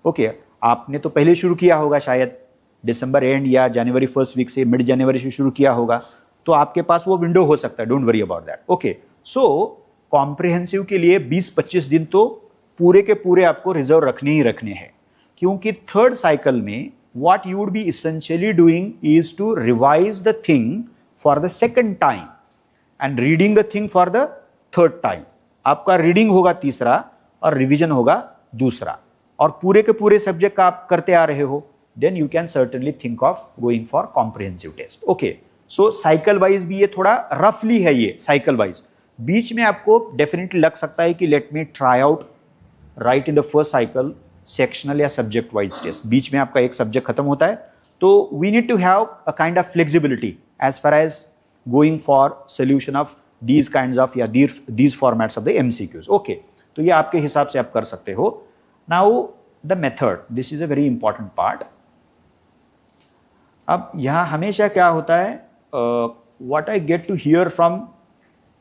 ओके, आपने तो पहले शुरू किया होगा, शायद दिसंबर एंड या जनवरी फर्स्ट वीक से, मिड जनवरी से शुरू किया होगा, तो आपके पास वो विंडो हो सकता है. Don't worry about that. Okay, so comprehensive के लिए 20-25 दिन तो पूरे के पूरे आपको रिजर्व रखने ही रखने हैं, क्योंकि थर्ड साइकिल में what you would be essentially doing is to revise the thing for the second time and reading the thing for the third time. आपका रीडिंग होगा तीसरा और रिवीजन होगा दूसरा, और पूरे के पूरे सब्जेक्ट का आप करते आ रहे हो, then you can certainly think of going for comprehensive test. Okay, so cycle wise भी ये थोड़ा रफली है, ये cycle wise. बीच में आपको डेफिनेटली लग सकता है कि let me try out right in the first cycle sectional या सब्जेक्ट वाइज टेस्ट. बीच में आपका एक सब्जेक्ट खत्म होता है, तो we need to have a kind of flexibility as far as going for solution of these kinds of या these formats of the MCQs. Okay, तो ये आपके हिसाब से आप कर सकते हो. Now the method, this is a very important part. अब यहाँ हमेशा क्या होता है, what I gate to hear from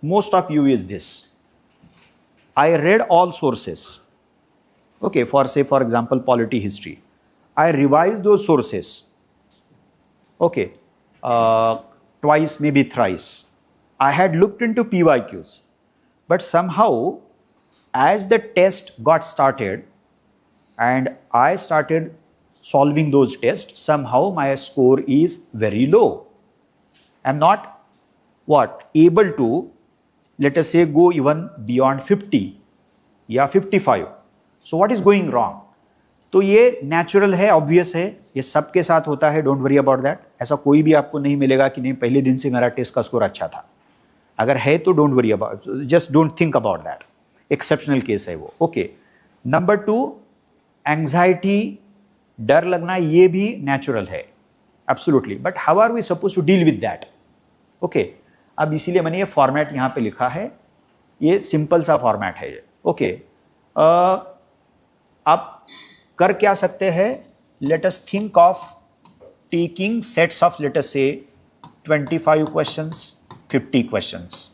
most of you is this, I read all sources. Okay, for example, polity history, I revised those sources. Okay, twice, maybe thrice. I had looked into PYQs, but somehow, as the test got started and I started solving those tests, somehow my score is very low. I'm not able to, let us say, go even beyond 50 या 55. So what is going wrong? तो ये natural है, obvious है, ये सबके साथ होता है. Don't worry about that. ऐसा कोई भी आपको नहीं मिलेगा कि नहीं पहले दिन से मेरा टेस्ट का स्कोर अच्छा था. अगर है तो don't worry about, just don't think about that. Exceptional case है वो. ओके, नंबर 2, एंग्जाइटी, डर लगना, ये भी नेचुरल है, absolutely. But how are we suppose to deal with that? Okay, अब इसीलिए मैंने ये फॉर्मेट यहाँ पे लिखा है, ये सिंपल सा फॉर्मेट है ये. ओके, आप कर क्या सकते हैं? Late us think of taking sets of, late us से 25 क्वेश्चंस, 50 क्वेश्चंस,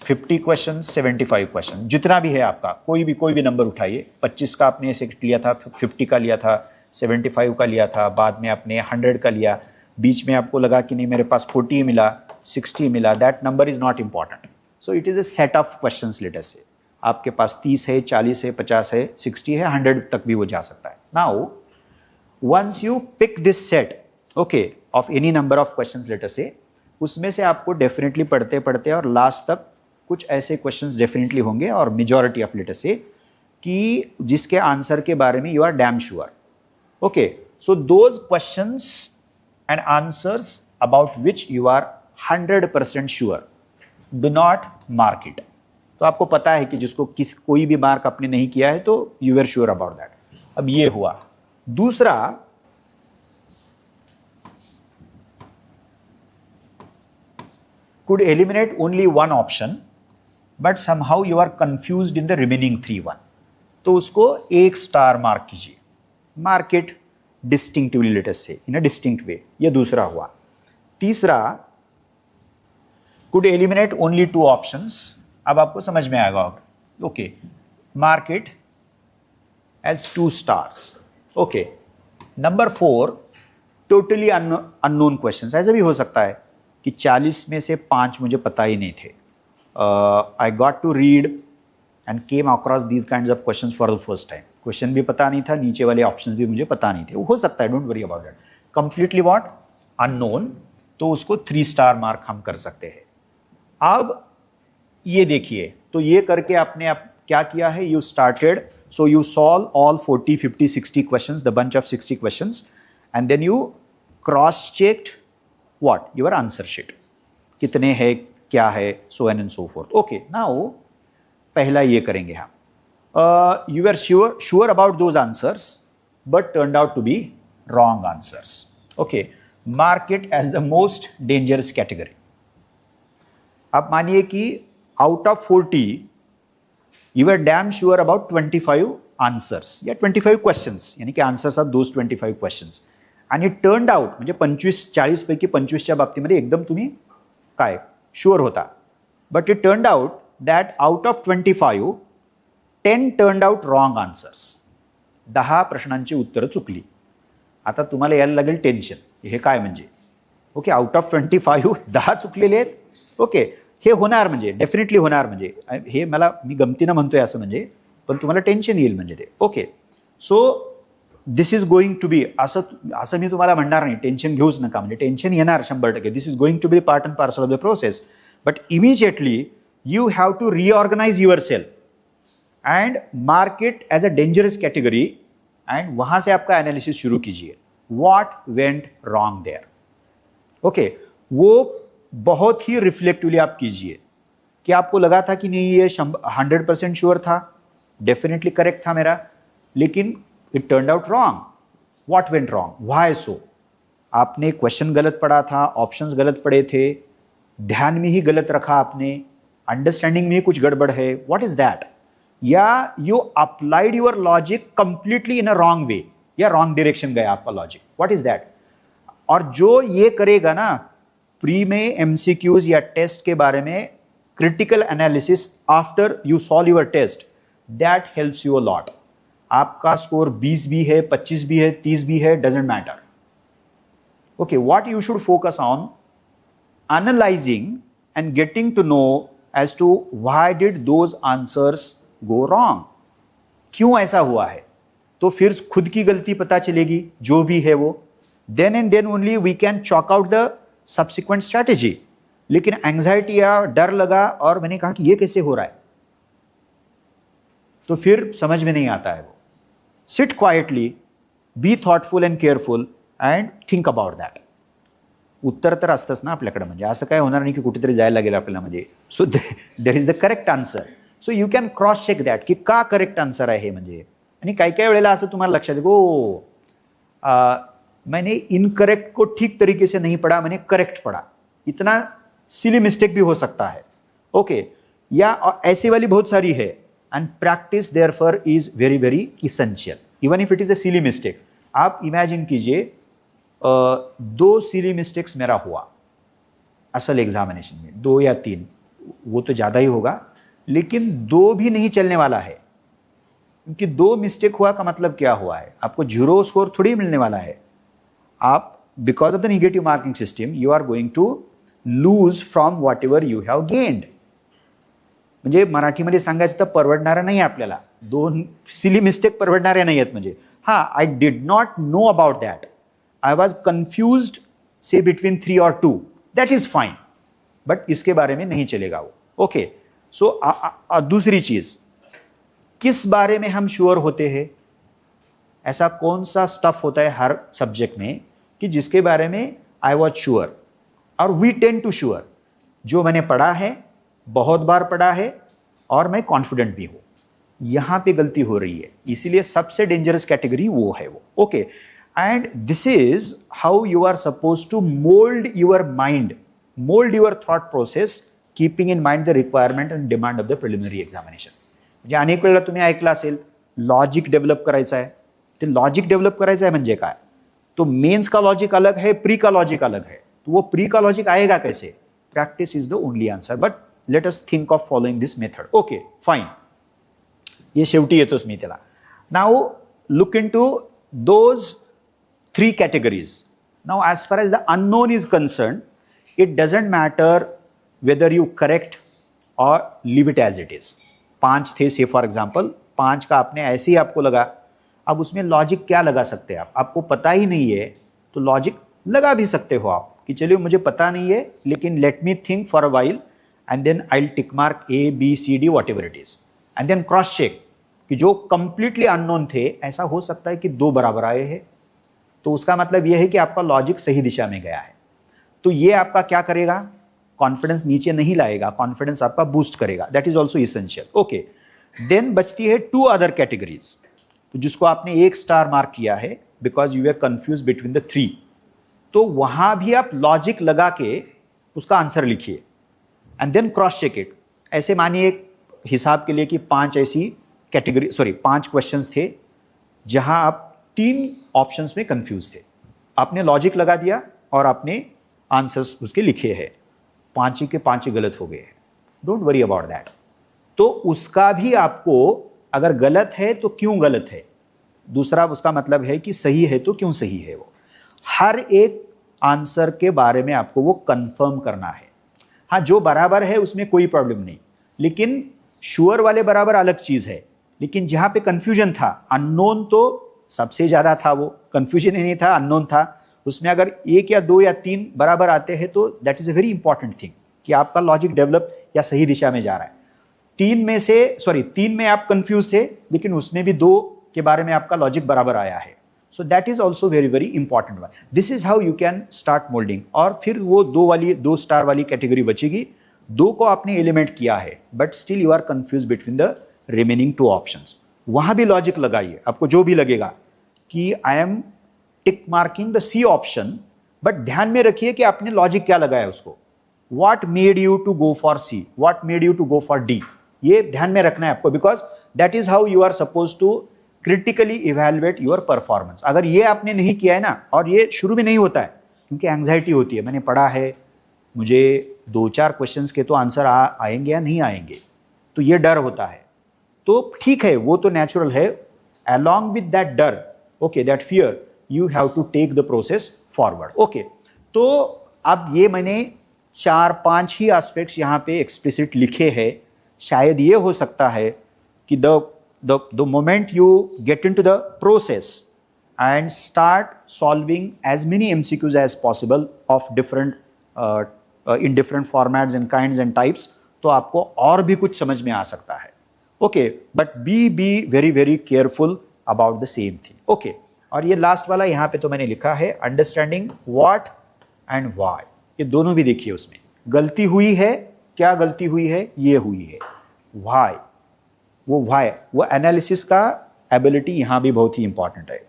50 क्वेश्चंस, 75 क्वेश्चन, जितना भी है आपका, कोई भी नंबर उठाइए. 25 का आपने सेट लिया था, 50 का लिया था, 75 का लिया था, बाद में आपने 100 का लिया, बीच में आपको लगा कि नहीं मेरे पास 40 मिला, 60 मिला. That number is not important. So it is a set of questions. Let us से आपके पास 30 है, 40 है, 50 है, 60 है, 100 तक भी वो जा सकता है. Now once you pick this set, okay, of any number of questions, let us say, उसमें से आपको डेफिनेटली पढ़ते पढ़ते और लास्ट तक कुछ ऐसे क्वेश्चंस डेफिनेटली होंगे, और मेजॉरिटी ऑफ, लेट अस से, कि जिसके आंसर के बारे में you are damn sure. Okay, so those questions and answers about which you are 100% sure, do not mark it. तो आपको पता है कि जिसको कोई भी मार्क आपने नहीं किया है तो you are sure about that. अब ये हुआ. दूसरा, could eliminate only one option but somehow you are confused in the remaining 3 तो उसको 1 स्टार मार्क कीजिए. Mark it distinctively, late us से इन अ डिस्टिंक्ट वे. ये दूसरा हुआ. तीसरा, could eliminate only 2 options. अब आपको समझ में आएगा. Okay, mark it as 2 stars. Okay. Number 4, totally unknown questions. ऐसा भी हो सकता है कि 40 में से 5 मुझे पता ही नहीं थे. I got to read and came across these kinds of questions for the first time. Question भी पता नहीं था, नीचे वाले ऑप्शंस भी मुझे पता नहीं थे. वो हो सकता है, don't worry about that. Completely what, unknown, तो उसको 3 स्टार मार्क हम कर सकते हैं. अब ये देखिए, तो ये करके आपने अब क्या किया है, you started, so you solve all 40, 50, 60 questions, the bunch of 60 questions, and then you cross checked what your answer sheet, कितने है, क्या है, so on and so forth. Okay, now पहला ये करेंगे हम. You were sure about those answers but turned out to be wrong answers. Okay, mark it as the most dangerous category. अब मानिए कि out of 40 you were damn sure about 25 answers या 25 questions, यानी कि answers of those 25 questions. आणि turned out म्हणजे 40 पैकी 25च्या बाबतीमध्ये एकदम तुम्ही काय शुअर होता. But it turned out that out of 25 10 turned out wrong answers. 10 प्रश्नांची उत्तरं चुकली. आता तुम्हाला यायला लागेल टेन्शन, हे काय म्हणजे. ओके, आउट ऑफ 25 10 चुकलेले आहेत. ओके, हे होणार म्हणजे डेफिनेटली होणार म्हणजे, हे मी गमतीनं म्हणतोय असं म्हणजे, पण तुम्हाला टेन्शन येईल म्हणजे ते. Okay, so this is going to be, असं मी तुम्हाला म्हणणार नाही टेन्शन घेऊच नका, म्हणजे टेन्शन येणार 100%. This is going to be part and parcel of the process. But immediately you have to reorganise yourself and mark it as a dangerous category and वहां से आपका एनालिसिस शुरू कीजिए. What went wrong there. Okay, वो बहुत ही रिफ्लेक्टिवली आप कीजिए कि आपको लगा था कि नहीं ये 100% श्योर था, डेफिनेटली करेक्ट था मेरा, लेकिन it turned out wrong. What went wrong, why so. आपने क्वेश्चन गलत पढ़ा था, ऑप्शंस गलत पढ़े थे, ध्यान में ही गलत रखा आपने, अंडरस्टैंडिंग में ही कुछ गड़बड़ है. What is that. या you applied your logic completely in a wrong way, या रॉन्ग डायरेक्शन गया आपका लॉजिक. What is that. और जो ये करेगा ना प्री में एमसीक्यूज या टेस्ट के बारे में critical analysis after you solve your test, that helps you a lot. आपका स्कोर 20 भी है, 25 भी है, 30 भी है, doesn't matter. Okay, what you should focus on, analysing and getting to know as to why did those answers go wrong, क्यों ऐसा हुआ है. तो फिर खुद की गलती पता चलेगी जो भी है वो. Then and then only we can chalk out the subsequent strategy. लेकिन एंग्जाइटी या डर लगा और मैंने कहा कि ये कैसे हो रहा है, तो फिर समझ में नहीं आता है वो. Sit quietly, be thoughtful and careful and think about that. उत्तर तर असतंच ना आपल्याकडे, म्हणजे असं काय होणार नाही की कुठेतरी जायला लागेल आपल्याला, म्हणजे so there is the correct answer. So you can cross check that की का करेक्ट आन्सर आहे म्हणजे. आणि काही काही वेळेला असं तुम्हाला लक्षात येईल, ओ मैंने इनकरेक्ट को ठीक तरीके से नहीं पढ़ा, मैंने करेक्ट पढ़ा. इतना सिली मिस्टेक भी हो सकता है. ओके, या ऐसी वाली बहुत सारी है. And practice therefore is very very essential, even if it is a silly mistake. आप इमेजिन कीजिए 2 सिली मिस्टेक्स मेरा हुआ असल एग्जामिनेशन में, 2 या 3, वो तो ज़्यादा ही होगा, लेकिन 2 भी नहीं चलने वाला है. क्योंकि 2 मिस्टेक हुआ का मतलब क्या हुआ है, आपको 0 स्कोर थोड़ी मिलने वाला है. आप because of the negative marking system you are going to lose from whatever you have gained. म्हणजे मराठीमध्ये सांगायचं तर परवडणारं नाही आपल्याला, 2 सिली मिस्टेक परवडणाऱ्या नाही आहेत. म्हणजे हां, I did not know about that, I was confused से बिटवीन 3 और 2, दैट इज फाइन, बट इसके बारे में नहीं चलेगा वो. ओके, सो दूसरी चीज, किस बारे में हम श्योर होते हैं? ऐसा कौन सा स्टफ होता है हर सब्जेक्ट में कि जिसके बारे में आई वॉज श्योर और वी टेंड टू श्योर, जो मैंने पढ़ा है, बहुत बार पढ़ा है और मैं कॉन्फिडेंट भी हूं। यहां पे गलती हो रही है, इसीलिए सबसे डेंजरस कैटेगरी वो है वो। Okay, and this is how you are suppose to mould your mind, mould your thought process, keeping in mind the requirement and demand of the preliminary examination. म्हणजे अनेक वेळेला तुम्ही ऐकलं असेल लॉजिक डेव्हलप करायचं आहे. ते लॉजिक डेव्हलप करायचं आहे म्हणजे काय? तो मेंस का लॉजिक अलग है, प्री का लॉजिक अलग है. तो वो प्री का लॉजिक आएगा कैसे? Practice is the only answer. But let us think of following this method. Okay fine, ये शेवटी येतोच मी त्याला. Now look into those 3 categories. Now as far as the unknown is concerned, it doesn't matter whether you correct or leave it as it is. 5 थे से for example, 5 का आपने ऐसे ही आपको लगा. अब उसमें लॉजिक क्या लगा सकते हैं आप? आपको पता ही नहीं है तो लॉजिक लगा भी सकते हो आप कि चलिए मुझे पता नहीं है लेकिन let me think for a while and then I will tick mark ABCD whatever it is and then cross check कि जो कंप्लीटली अननोन थे, ऐसा हो सकता है कि 2 बराबर आए हैं, तो उसका मतलब यह है कि आपका लॉजिक सही दिशा में गया है. तो ये आपका क्या करेगा? कॉन्फिडेंस नीचे नहीं लाएगा, कॉन्फिडेंस आपका बूस्ट करेगा. That is also essential. Okay, then बचती है 2 अदर कैटेगरीज, तो जिसको आपने 1 स्टार मार्क किया है because you are confuse between the 3. तो वहां भी आप लॉजिक लगा के उसका आंसर लिखिए and then cross check it. ऐसे मानिए हिसाब के लिए कि 5 ऐसी कैटेगरी 5 क्वेश्चंस थे जहां आप 3 ऑप्शंस में कंफ्यूज थे. आपने लॉजिक लगा दिया और आपने आंसर्स उसके लिखे हैं, 5 के 5 गलत हो गए. Don't worry about that. तो उसका भी आपको अगर गलत है तो क्यों गलत है, दूसरा उसका मतलब है कि सही है तो क्यों सही है. वो हर एक आंसर के बारे में आपको वो कंफर्म करना है. हाँ, जो बराबर है उसमें कोई प्रॉब्लम नहीं, लेकिन श्योर वाले बराबर अलग चीज है. लेकिन जहां पे कंफ्यूजन था, अननोन तो सबसे ज्यादा था, वो कंफ्यूजन ही नहीं था, अननोन था, उसमें अगर 1 या 2 या 3 बराबर आते हैं तो that is a very important thing कि आपका लॉजिक डेवलप या सही दिशा में जा रहा है. 3 में आप कंफ्यूज थे लेकिन उसमें भी 2 के बारे में आपका लॉजिक बराबर आया है. So that is also very very important one. This is how you can start moulding. और फिर वो 2 स्टार वाली कैटेगरी बचेगी. 2 को आपने एलिमिनेट किया है but still you are confuse between the remaining 2 options. वहां भी लॉजिक लगाइए, आपको जो भी लगेगा कि I am tick marking the C option, but ध्यान में रखिए कि आपने लॉजिक क्या लगाया उसको. What made you to go for C, what made you to go for D, ये ध्यान में रखना है आपको, because that is how you are suppose to critically evaluate your performance. अगर ये आपने नहीं किया है ना, और ये शुरू में नहीं होता है क्योंकि एंग्जाइटी होती है, मैंने पढ़ा है, मुझे 2-4 क्वेश्चंस के तो आंसर आएंगे या नहीं आएंगे, तो ये डर होता है. तो ठीक है, वो तो नेचुरल है. along with that डर, okay, that fear, you have to take the process forward. Okay, तो अब ये मैंने 4-5 ही एस्पेक्ट्स यहाँ पे एक्सप्लिसिट लिखे हैं. शायद ये हो सकता है कि the moment you get into the process and start solving as many MCQs as possible of in different formats and kinds and types, तो आपको और भी कुछ समझ में आ सकता है. Okay, but be very very careful about the same thing. Okay, और ये लास्ट वाला यहाँ पे तो मैंने लिखा है अंडरस्टैंडिंग व्हाट एंड व्हाई. ये दोनों भी देखिए, उसमें गलती हुई है, क्या गलती हुई है, ये हुई है. व्हाई, वो एनालिसिस का एबिलिटी यहाँ भी बहुत ही इंपॉर्टेंट है.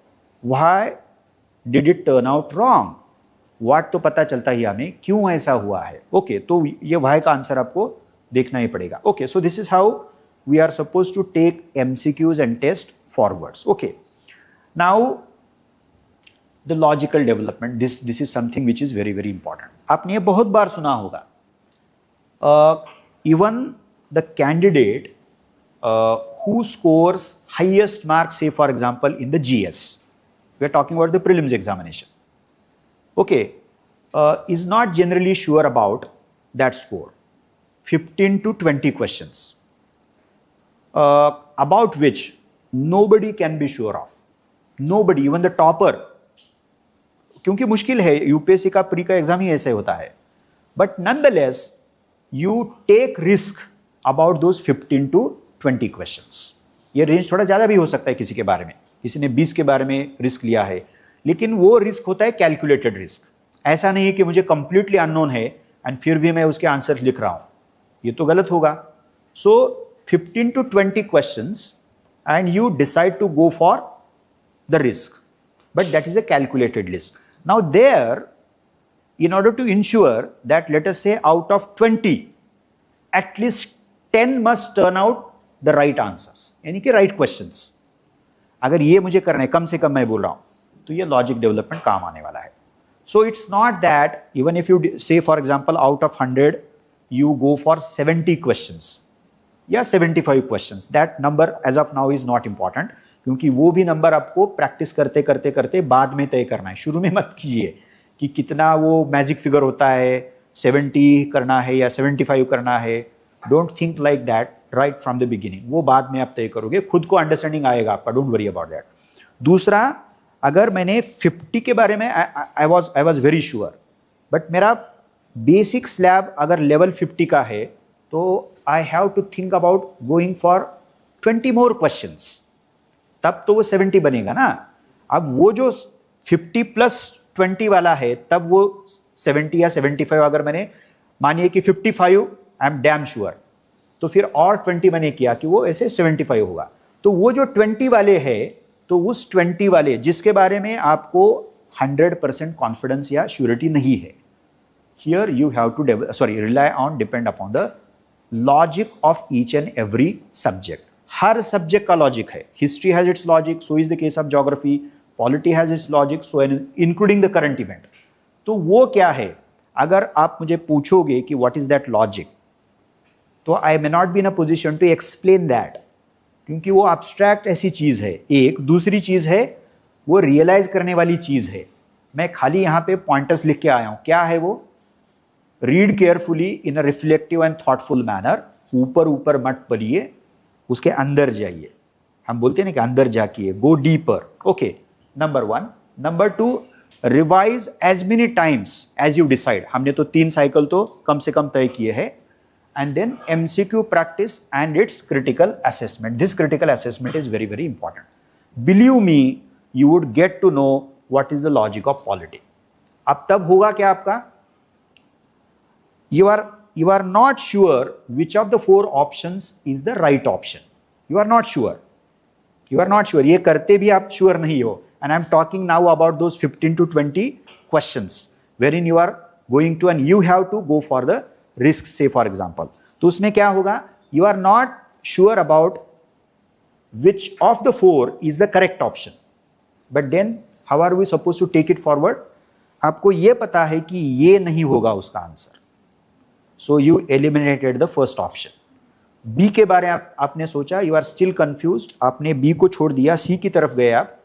Why did it turn out wrong, what तो पता चलता ही हमें क्यों ऐसा हुआ है. ओके, तो ये व्हाई का आंसर आपको देखना ही पड़ेगा. Okay, so this is how we are supposed to take MCQs and test forwards. Okay, now the logical development, this is something which is very very important. आपने ये बहुत बार सुना होगा. Even the candidate who scores highest marks, say for example in the GS, we are talking about the prelims examination, okay, is not generally sure about that score. 15 to 20 questions about which nobody can be sure of. Nobody, even the topper, क्योंकि मुश्किल है, UPSC का pre का exam ही ऐसे होता है. But nonetheless you take risk about those 15 to 20 questions. ये range थोड़ा ज़्यादा भी हो सकता है किसी के बारे में, किसी ने 20 के बारे में रिस्क लिया है, लेकिन वो रिस्क होता है कैलकुलेटेड रिस्क। ऐसा नहीं है कि मुझे कंप्लीटली अननोन है एंड फिर भी मैं उसके आंसर लिख रहा हूँ, ये तो गलत होगा। सो 15 to 20 questions and you decide to go for the risk, but that is a calculated risk. Now there, in order to ensure that, let us say out of 20, at least 10 must turn out the right answers, यानी कि right questions। अगर ये मुझे करना है, कम से कम मैं बोल रहा हूं, तो ये लॉजिक डेवलपमेंट काम आने वाला है। So it's not that even if you say for example out of 100 you go for 70 questions या 75 questions, that number as of now is not important, क्योंकि वो भी नंबर आपको प्रैक्टिस करते करते करते बाद में तय करना है। शुरू में मत कीजिए कि कितना वो मैजिक फिगर होता है, 70 करना है या 75 करना है। Don't think like that right from the beginning, वो बाद में आप तय करोगे, खुद को अंडरस्टैंडिंग आएगा आपका, डोंट वरी अबाउट दैट। दूसरा, अगर मैंने 50 के बारे में I was very sure, but मेरा बेसिक स्लैब अगर लेवल 50 का है, तो I have to think about going for 20 more questions, तब तो वो 70 बनेगा ना। अब वो जो 50 प्लस 20 वाला है, तब वो 70 या 75, अगर मैंने मानिए कि 55 आई एम डैम श्योर, तो फिर और 20 मैंने किया कि वो ऐसे 75 होगा। तो वो जो 20 वाले है, तो उस 20 वाले जिसके बारे में आपको 100% कॉन्फिडेंस या श्योरिटी नहीं है, here you have to rely on, depend upon the logic of each and every subject। Her subject का लॉजिक है। History has its logic, so is the case of geography, polity has its logic, so including the current event. तो वो क्या है, अगर आप मुझे पूछोगे कि व्हाट इज दैट लॉजिक, तो I may not be in a position to explain that, क्योंकि वो abstract ऐसी चीज है। एक दूसरी चीज है, वो रियलाइज करने वाली चीज है। मैं खाली यहाँ पे पॉइंटर्स लिख के आया हूं, क्या है वो? Read carefully in a reflective and thoughtful manner. ऊपर ऊपर मत पढ़िए, उसके अंदर जाइए। हम बोलते हैं ना कि अंदर जाके go deeper. Okay, number 1। Number 2, revise as many times as you decide. हमने तो 3 साइकिल तो कम से कम तय किए हैं। And then MCQ practice and it's critical assessment. This critical assessment is very very important. Believe me, you would get to know what is the logic of polity. अब तब होगा क्या आपका, you are not sure which of the 4 options is the right option. You are not sure, ये करते भी आप sure नहीं हो। And I'm talking now about those 15 to 20 questions wherein you are going to, and you have to go for the risks, say for example। तो उसमें क्या होगा, you are not sure about which of the 4 is the correct option, but then how are we supposed to take it forward? आपको ये पता है कि ये नहीं होगा उसका answer, so you eliminated the first option। B के बारे में आपने सोचा, you are still confused, आपने B को छोड़ दिया, C की तरफ गए आप,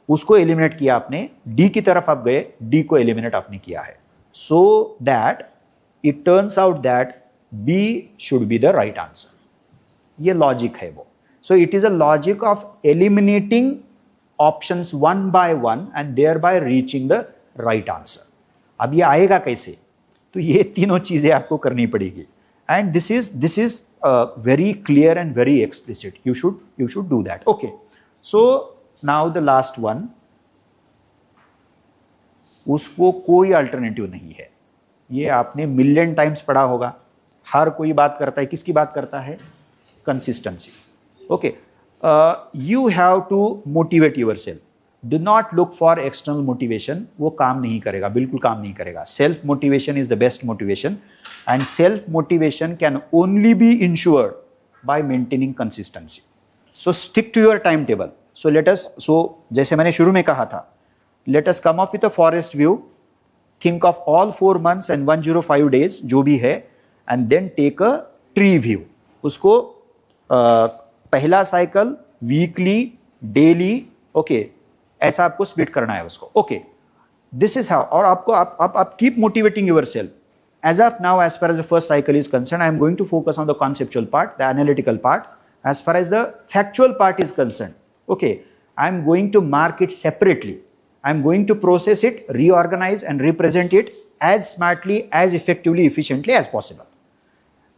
उसको एलिमिनेट किया आपने, D की तरफ आप गए, D को एलिमिनेट आपने किया है। so that it turns out that B should be the right answer। ये लॉजिक है वो। so it is a logic of eliminating options one by one and thereby reaching the right answer। अब ये आएगा कैसे, तो ये तीनों चीजें आपको करनी पड़ेगी। And this is very clear and very explicit. You should do that. Okay, so now the last one, उसको कोई अल्टरनेटिव नहीं है। ये आपने मिलियन टाइम्स पढ़ा होगा। हर कोई बात करता है, किसकी बात करता है? Consistency. Okay, you have to motivate yourself. Do not look for external motivation, वो काम नहीं करेगा, बिल्कुल काम नहीं करेगा। Self motivation is the best motivation, and self motivation can only be ensured by maintaining consistency. So stick to your time table. So जैसे मैंने शुरू में कहा था, let us come up with a forest view, think of all 4 months and 105 days जो भी है, and then take a tree view. उसको पहला साइकिल वीकली, डेली, ओके, ऐसा आपको स्प्लिट करना है उसको। Okay, this is how. और आपको आप keep motivating yourself. As of now, as far as the first cycle is concern, I am going to focus on the conceptual part, the analytical part. As far as the factual part is concern, okay, I am going to mark it separately. I am going to process it, reorganise and represent it as smartly, as effectively, efficiently as possible।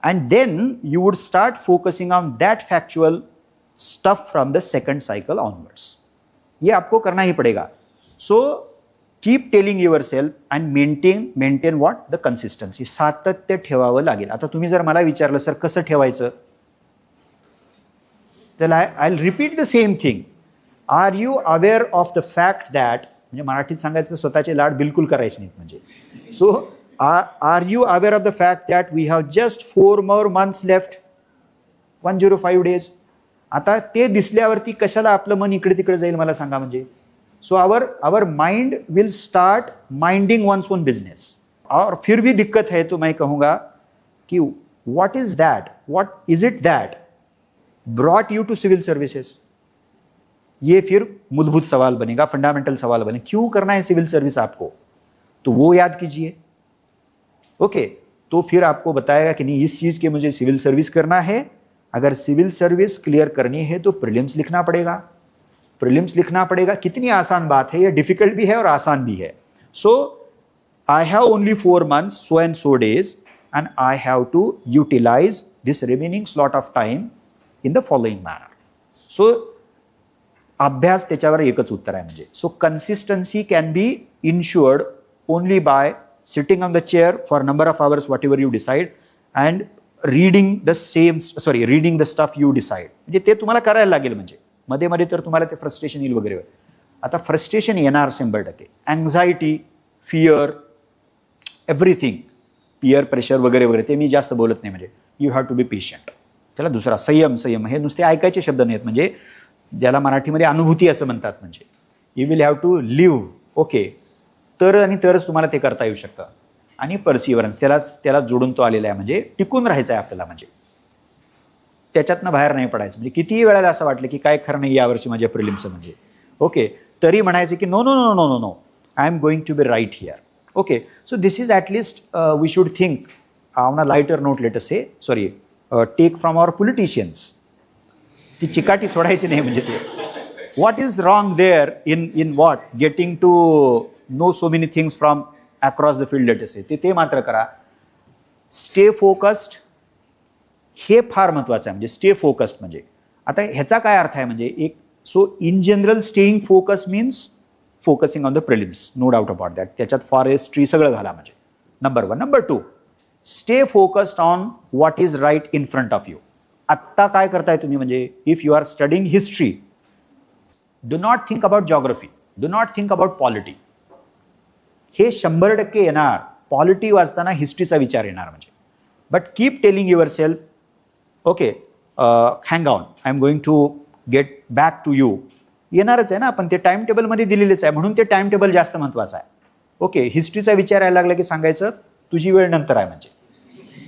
And then you would start focusing on that factual stuff from the second cycle onwards. ये आपको करना ही पड़ेगा. So keep telling your self and maintain what the consistency. सातत्य ठेवावं लागेल. आता तुम्ही जर मला विचारलं सर कसं ठेवायचं, तर I repeat the same thing. Are you aware of the fact that, म्हणजे मराठीत सांगायचं तर स्वतःचे लाड बिलकुल करायचे नाहीत म्हणजे. So are you aware of the fact that we have just 4 more months left, 105 days. आता ते दिसल्यावरती कशाला आपलं मन इकडे तिकडे जाईल मला सांगा म्हणजे. So our mind will start minding one's own business. और फिर भी दिक्कत है तो मैं कहूँगा कि what is that, what is it that brought you to civil services. ये फिर मूलभूत सवाल बनेगा, फंडामेंटल सवाल बने. क्यों करना है सिविल सर्विस आपको, तो वो याद कीजिए. ओके, तो फिर आपको बताएगा कि नहीं इस चीज के मुझे सिविल सर्विस करना है. अगर सिविल सर्विस क्लियर करनी है तो प्रीलिम्स लिखना पड़ेगा. प्रीलिम्स लिखना पड़ेगा. कितनी आसान बात है, ये डिफिकल्ट भी है और आसान भी है. So I have only 4 months so and so days and I have to utilize this remaining slot of time in the following manner. So अभ्यास त्याच्यावर एकच उत्तर आहे म्हणजे. So consistency can be ensured only by sitting on the chair for number of hours whatever you decide and reading the stuff you decide. म्हणजे ते तुम्हाला करायला लागेल. म्हणजे मध्ये मध्ये तर तुम्हाला ते फ्रस्ट्रेशन येईल वगैरे. आता फ्रस्ट्रेशन येणार 100%. Anxiety, fear, everything, peer pressure वगैरे वगैरे ते मी जास्त बोलत नाही. म्हणजे you have to be patient. त्याला दुसरा संयम हे नुसते ऐकायचे शब्द नाहीत. म्हणजे ज्याला मराठीमध्ये अनुभूती असं म्हणतात. म्हणजे you will have to live. Okay, तरच तुम्हाला ते करता येऊ शकतं. आणि पर्सिव्हरन्स त्याला जोडून तो आलेला आहे. म्हणजे टिकून राहायचं आहे आपल्याला. म्हणजे त्याच्यातनं बाहेर नाही पडायचं. म्हणजे कितीही वेळेला असं वाटलं की काय खरं नाही यावर्षी माझ्या प्रिलिम्सचं म्हणजे. ओके, तरी म्हणायचं की no no no no no no I am going to be right here. Okay, so this is at least we should think on a lighter note. Let us say take from our politicians. ती चिकाटी सोडायची नाही म्हणजे ते. What is wrong there in what getting to know so many things from across the field. Let us say ते मात्र करा. Stay focused हे फार महत्वाचं आहे. म्हणजे स्टे फोकस्ड म्हणजे आता ह्याचा काय अर्थ आहे म्हणजे एक. So in general staying focus means focusing on the prelims, no doubt about that. त्याच्यात फॉरेस्ट्री सगळं घाला म्हणजे. Number 1. Number 2, stay focused on what is right in front of you. आत्ता काय करताय तुम्ही म्हणजे if you are studying history, do not think about geography, do not think about polity. हे 100% येणार. पॉलिटी वाचताना हिस्ट्रीचा विचार येणार म्हणजे. But keep telling your self okay hang on, I am going to get back to you. येणारच आहे ना. पण ते टाइम टेबलमध्ये दिलेलेच आहे म्हणून ते टाइम टेबल जास्त महत्वाचं आहे. ओके, हिस्ट्रीचा विचार यायला लागला की सांगायचं तुझी वेळ नंतर आहे म्हणजे.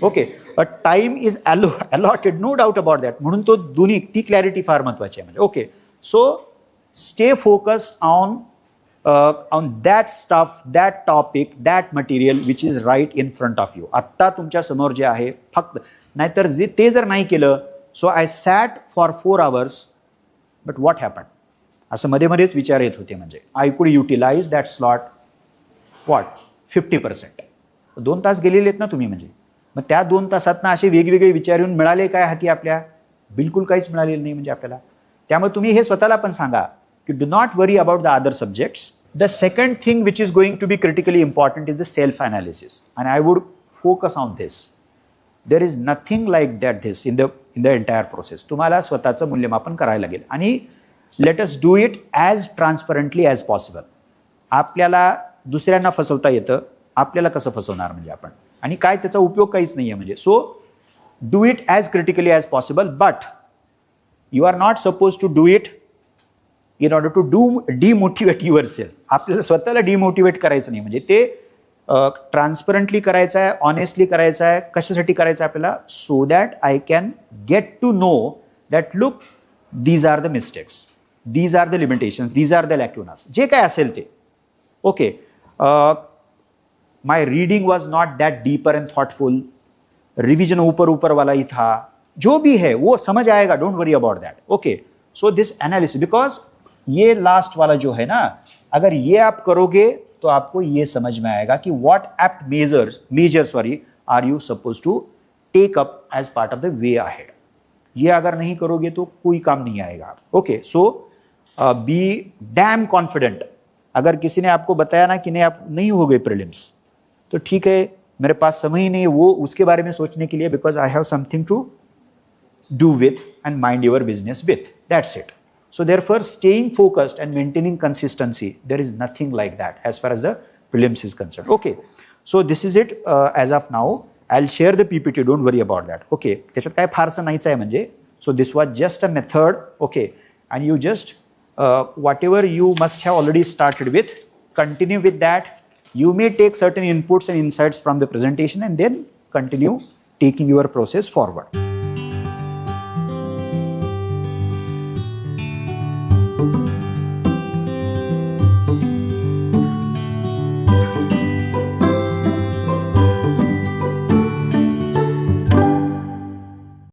Okay, a time is allotted, no doubt about that. म्हणून तो दोन्ही ती क्लॅरिटी फार महत्वाची आहे म्हणजे. Okay, so stay focused on that stuff, that topic, that material which is right in front of you. आत्ता तुमच्या समोर जे आहे फक्त. नाहीतर ते जर नाही केलं, so I sat for 4 hours but what happen, असं मध्ये मध्येच विचार येत होते. म्हणजे I could utilise that slot what 50%. 2 तास गेलेले आहेत ना तुम्ही म्हणजे. मग त्या 2 तासातनं असे वेगवेगळे विचार येऊन मिळाले काय हाती आपल्या? बिलकुल काहीच मिळालेलं नाही म्हणजे आपल्याला. त्यामुळे तुम्ही हे स्वतःला पण सांगा की do not worry about the other subjects. The second thing which is going to be critically important is the self analysis. And I would focus on this. There is nothing like that this in the entire process. तुम्हाला स्वतःचं मूल्यमापन करायला लागेल. आणि let us do it as transparently as possible. आपल्याला दुसऱ्यांना फसवता येतं, आपल्याला कसं फसवणार म्हणजे आपण. आणि काय त्याचा उपयोग काहीच नाही आहे म्हणजे. So do it as critically as possible but you are not suppose to do it in order to demotivate yourself. आपल्याला स्वतःला डिमोटिवेट करायचं नाही म्हणजे. ते ट्रान्सपरंटली करायचं आहे, ऑनेस्टली करायचं आहे. कशासाठी करायचं आहे आपल्याला? So that I can get to know that look these are the mistakes, these are the limitations, these are the lacunas, जे काय असेल ते. Okay, my reading was not that deeper and thoughtful. Revision ऊपर वाला ही था. जो भी है वो समझ आएगा, don't worry about that. Okay, so this analysis, because ये लास्ट वाला जो है ना, अगर ये आप करोगे तो आपको ये समझ में आएगा कि what apt measure are you suppose to take up as part of the way ahead. ये अगर नहीं करोगे तो कोई काम नहीं आएगा. Okay, so be damn confident. अगर किसी ने आपको बताया ना कि नहीं आप नहीं हो गए प्रीलिम्स, तो ठीक है, मेरे पास समय ही नहीं है वो उसके बारे में सोचने के लिए, because I have something to do with and mind your business with. That's it. So therefore, staying focused and maintaining consistency, there is nothing like that as far as the prelims is concerned. Okay, so this is it as of now. I'll share the PPT, don't worry about that. Okay, त्याच्यात काय फारसं नाहीच आहे म्हणजे. So this was just a method, okay, and you just whatever you must have already started with, continue with that. You may take certain inputs and insights from the presentation and then continue taking your process forward.